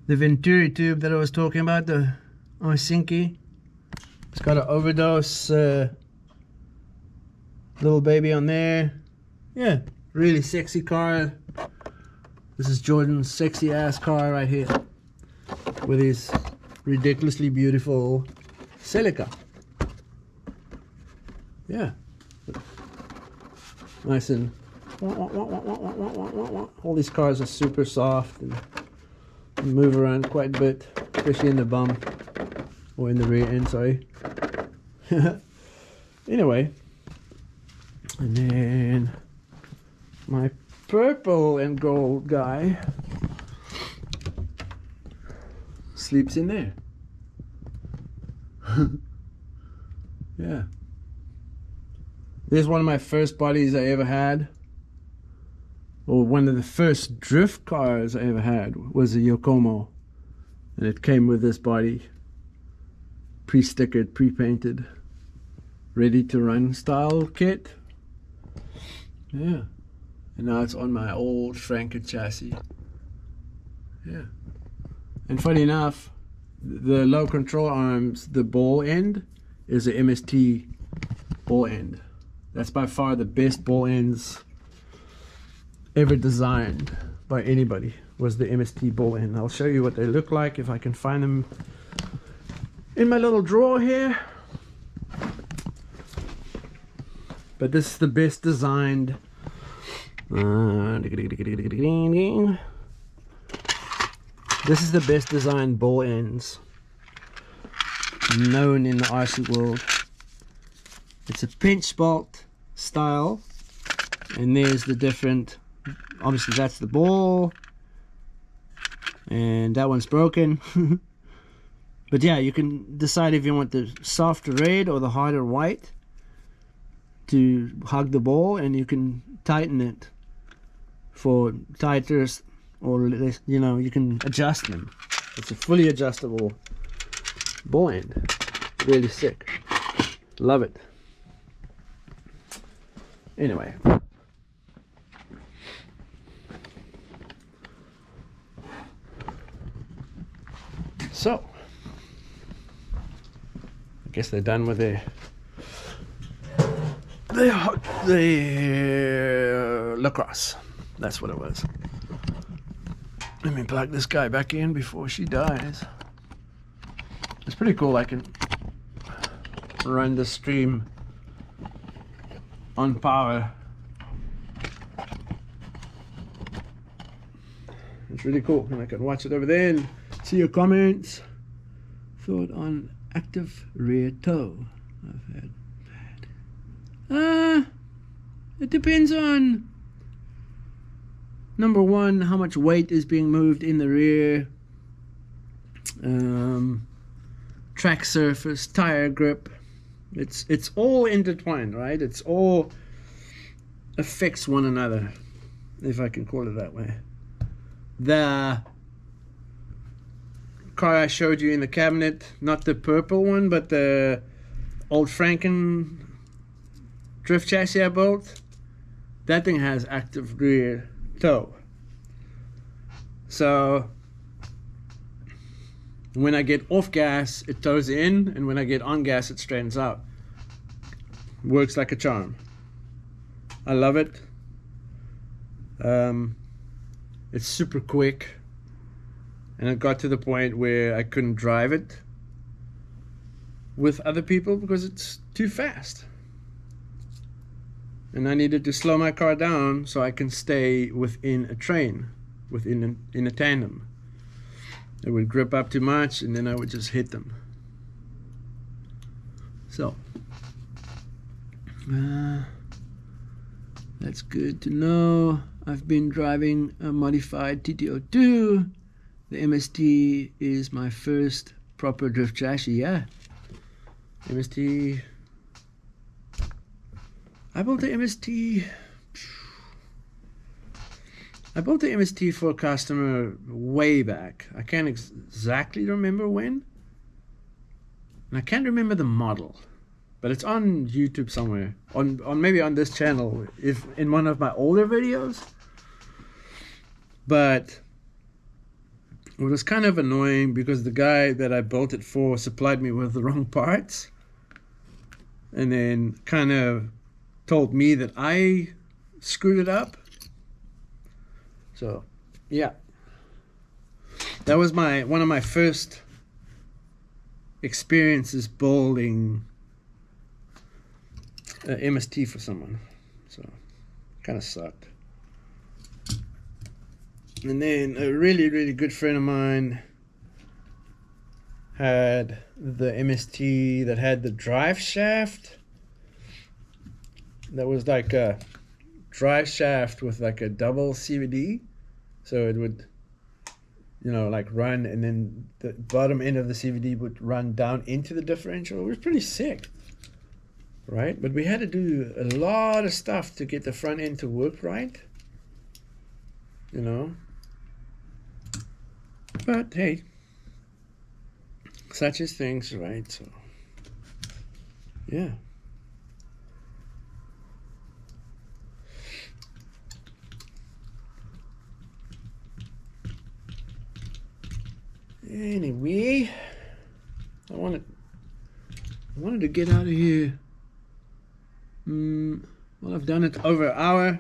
the Venturi tube that I was talking about, the Sxiii. It's got an overdose little baby on there. Yeah, really sexy car. This is Jordan's sexy ass car right here with his ridiculously beautiful Celica. Yeah, nice and all these cars are super soft and move around quite a bit, especially in the bump or in the rear end, sorry. Anyway, and then my purple and gold guy sleeps in there. Yeah, this is one of my first bodies I ever had, or one of the first drift cars I ever had was a Yokomo, and it came with this body, pre-stickered, pre-painted, ready to run style kit. Yeah, and now it's on my old Franken chassis. Yeah, and funny enough, the low control arms, the ball end is a MST ball end. That's by far the best ball ends ever designed by anybody, was the MST ball end. I'll show you what they look like if I can find them in my little drawer here. But this is the best designed this is the best designed ball ends known in the RC world. It's a pinch bolt style, and there's the different, obviously that's the ball, and that one's broken. But yeah, you can decide if you want the soft red or the harder white to hug the ball, and you can tighten it for tighter or less, you know, you can adjust them. It's a fully adjustable ball end. Really sick. Love it. Anyway, so I guess they're done with their lacrosse. That's what it was. Let me plug this guy back in before she dies. It's pretty cool. I can run the stream on power. It's really cool, and I can watch it over there and see your comments. Thought on active rear toe I've had. It depends on, number one, how much weight is being moved in the rear, track surface, tire grip. It's all intertwined, right? It's all affects one another, if I can call it that way. The car I showed you in the cabinet, not the purple one, but the old Franken drift chassis I built, that thing has active rear toe. So when I get off gas, it toes in, and when I get on gas, it straightens out. Works like a charm. I love it. It's super quick, and it got to the point where I couldn't drive it with other people because it's too fast, and I needed to slow my car down so I can stay within a train, in a tandem. It would grip up too much, and then I would just hit them. So That's good to know. I've been driving a modified TT02. The MST is my first proper drift chassis. Yeah, MST. I built the MST for a customer way back. I can't exactly remember when, and I can't remember the model, but it's on YouTube somewhere, on maybe on this channel, if in one of my older videos. But it was kind of annoying because the guy that I built it for supplied me with the wrong parts, and then kind of told me that I screwed it up. So yeah, that was one of my first experiences building a MST for someone, so kind of sucked. And then a really good friend of mine had the MST that had the drive shaft. That was like a drive shaft with like a double CVD, so it would, you know, like run, and then the bottom end of the CVD would run down into the differential. It was pretty sick, right? But we had to do a lot of stuff to get the front end to work right, you know. But hey, such is things, right? So yeah. Anyway, I wanted to get out of here. Well, I've done it over an hour.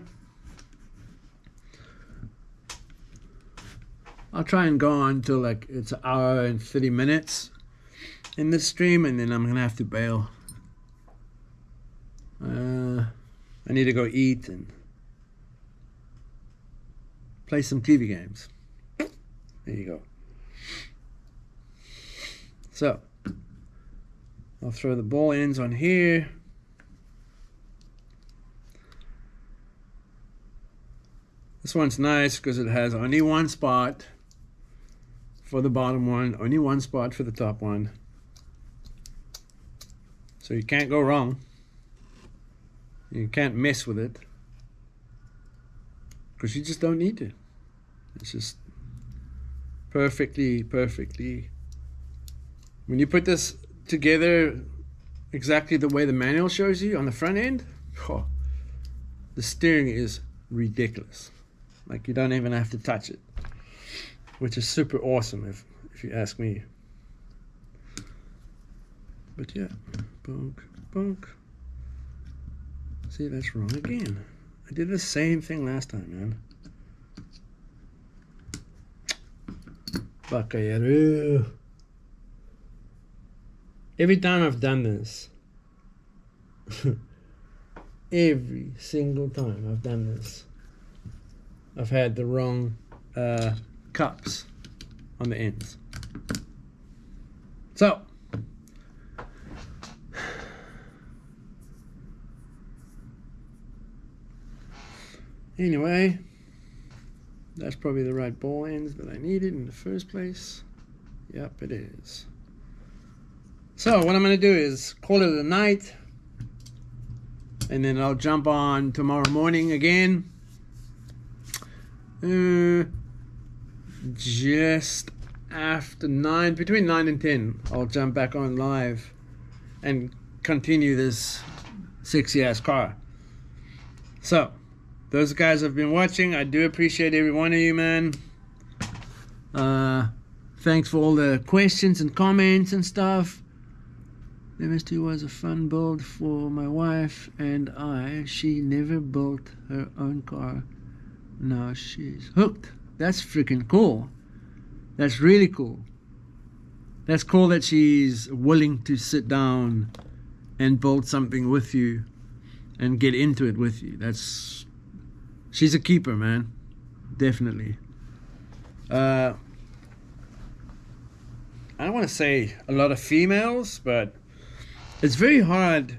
I'll try and go on till like it's an hour and 30 minutes in this stream, and then I'm gonna have to bail. I need to go eat and play some TV games. There you go. So I'll throw the ball ends on here. This one's nice because it has only one spot for the bottom one, only one spot for the top one. So you can't go wrong. You can't mess with it because you just don't need to. It's just perfectly. When you put this together exactly the way the manual shows you on the front end, the steering is ridiculous. Like, you don't even have to touch it, which is super awesome if you ask me. But yeah, bonk. See, that's wrong again. I did the same thing last time, man. Bakayaru. Every time I've done this, every single time I've done this, I've had the wrong cups on the ends. So, anyway, that's probably the right ball ends that I needed in the first place. Yep, it is. So what I'm going to do is call it a night, and then I'll jump on tomorrow morning again. Just after 9, between 9 and 10, I'll jump back on live and continue this sexy ass car. So those guys have been watching. I do appreciate every one of you, man. Thanks for all the questions and comments and stuff. The MS2 was a fun build for my wife and I. She never built her own car. Now she's hooked. That's freaking cool. That's really cool. That's cool that she's willing to sit down and build something with you and get into it with you. She's a keeper, man. Definitely. I don't want to say a lot of females, but it's very hard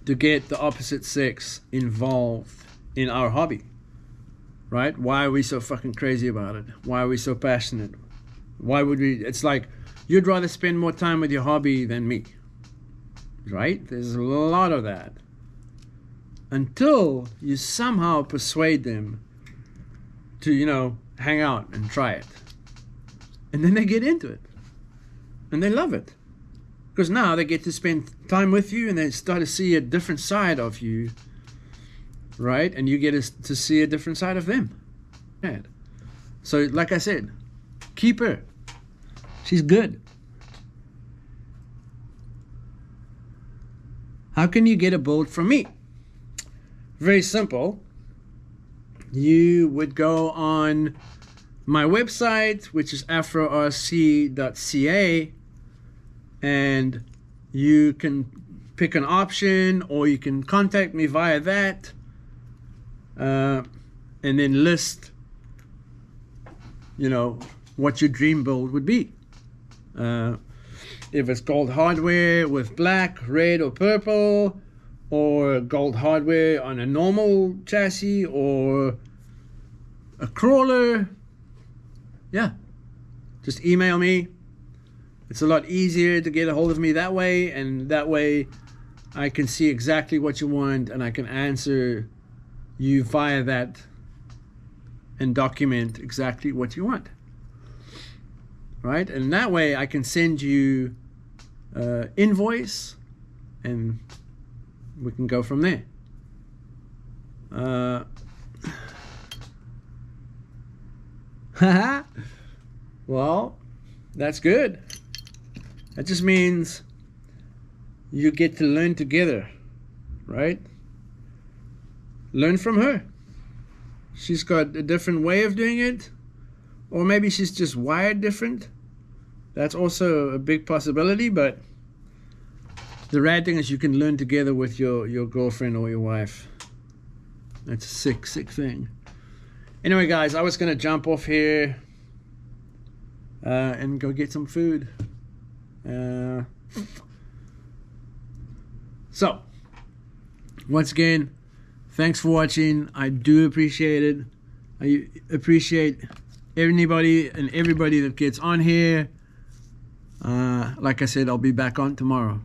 to get the opposite sex involved in our hobby, right? Why are we so fucking crazy about it? Why are we so passionate? Why would we? It's like you'd rather spend more time with your hobby than me, right? There's a lot of that. Until you somehow persuade them to, you know, hang out and try it. And then they get into it. And they love it. Because now they get to spend time with you and they start to see a different side of you, right? And you get to see a different side of them. Yeah. So, like I said, keep her. She's good. How can you get a build from me? Very simple. You would go on my website, which is afrorc.ca, and you can pick an option, or you can contact me via that, and then list, you know, what your dream build would be. If it's gold hardware with black, red, or purple, or gold hardware on a normal chassis, or a crawler, yeah, just email me. It's a lot easier to get a hold of me that way, and that way I can see exactly what you want and I can answer you via that and document exactly what you want, right? And that way I can send you invoice and we can go from there. Well, that's good. That just means you get to learn together, right? Learn from her. She's got a different way of doing it, or maybe she's just wired different. That's also a big possibility, but the rad thing is you can learn together with your girlfriend or your wife. That's a sick thing. Anyway, guys, I was going to jump off here and go get some food. So, once again, thanks for watching. I do appreciate it. I appreciate anybody and everybody that gets on here. Like I said, I'll be back on tomorrow.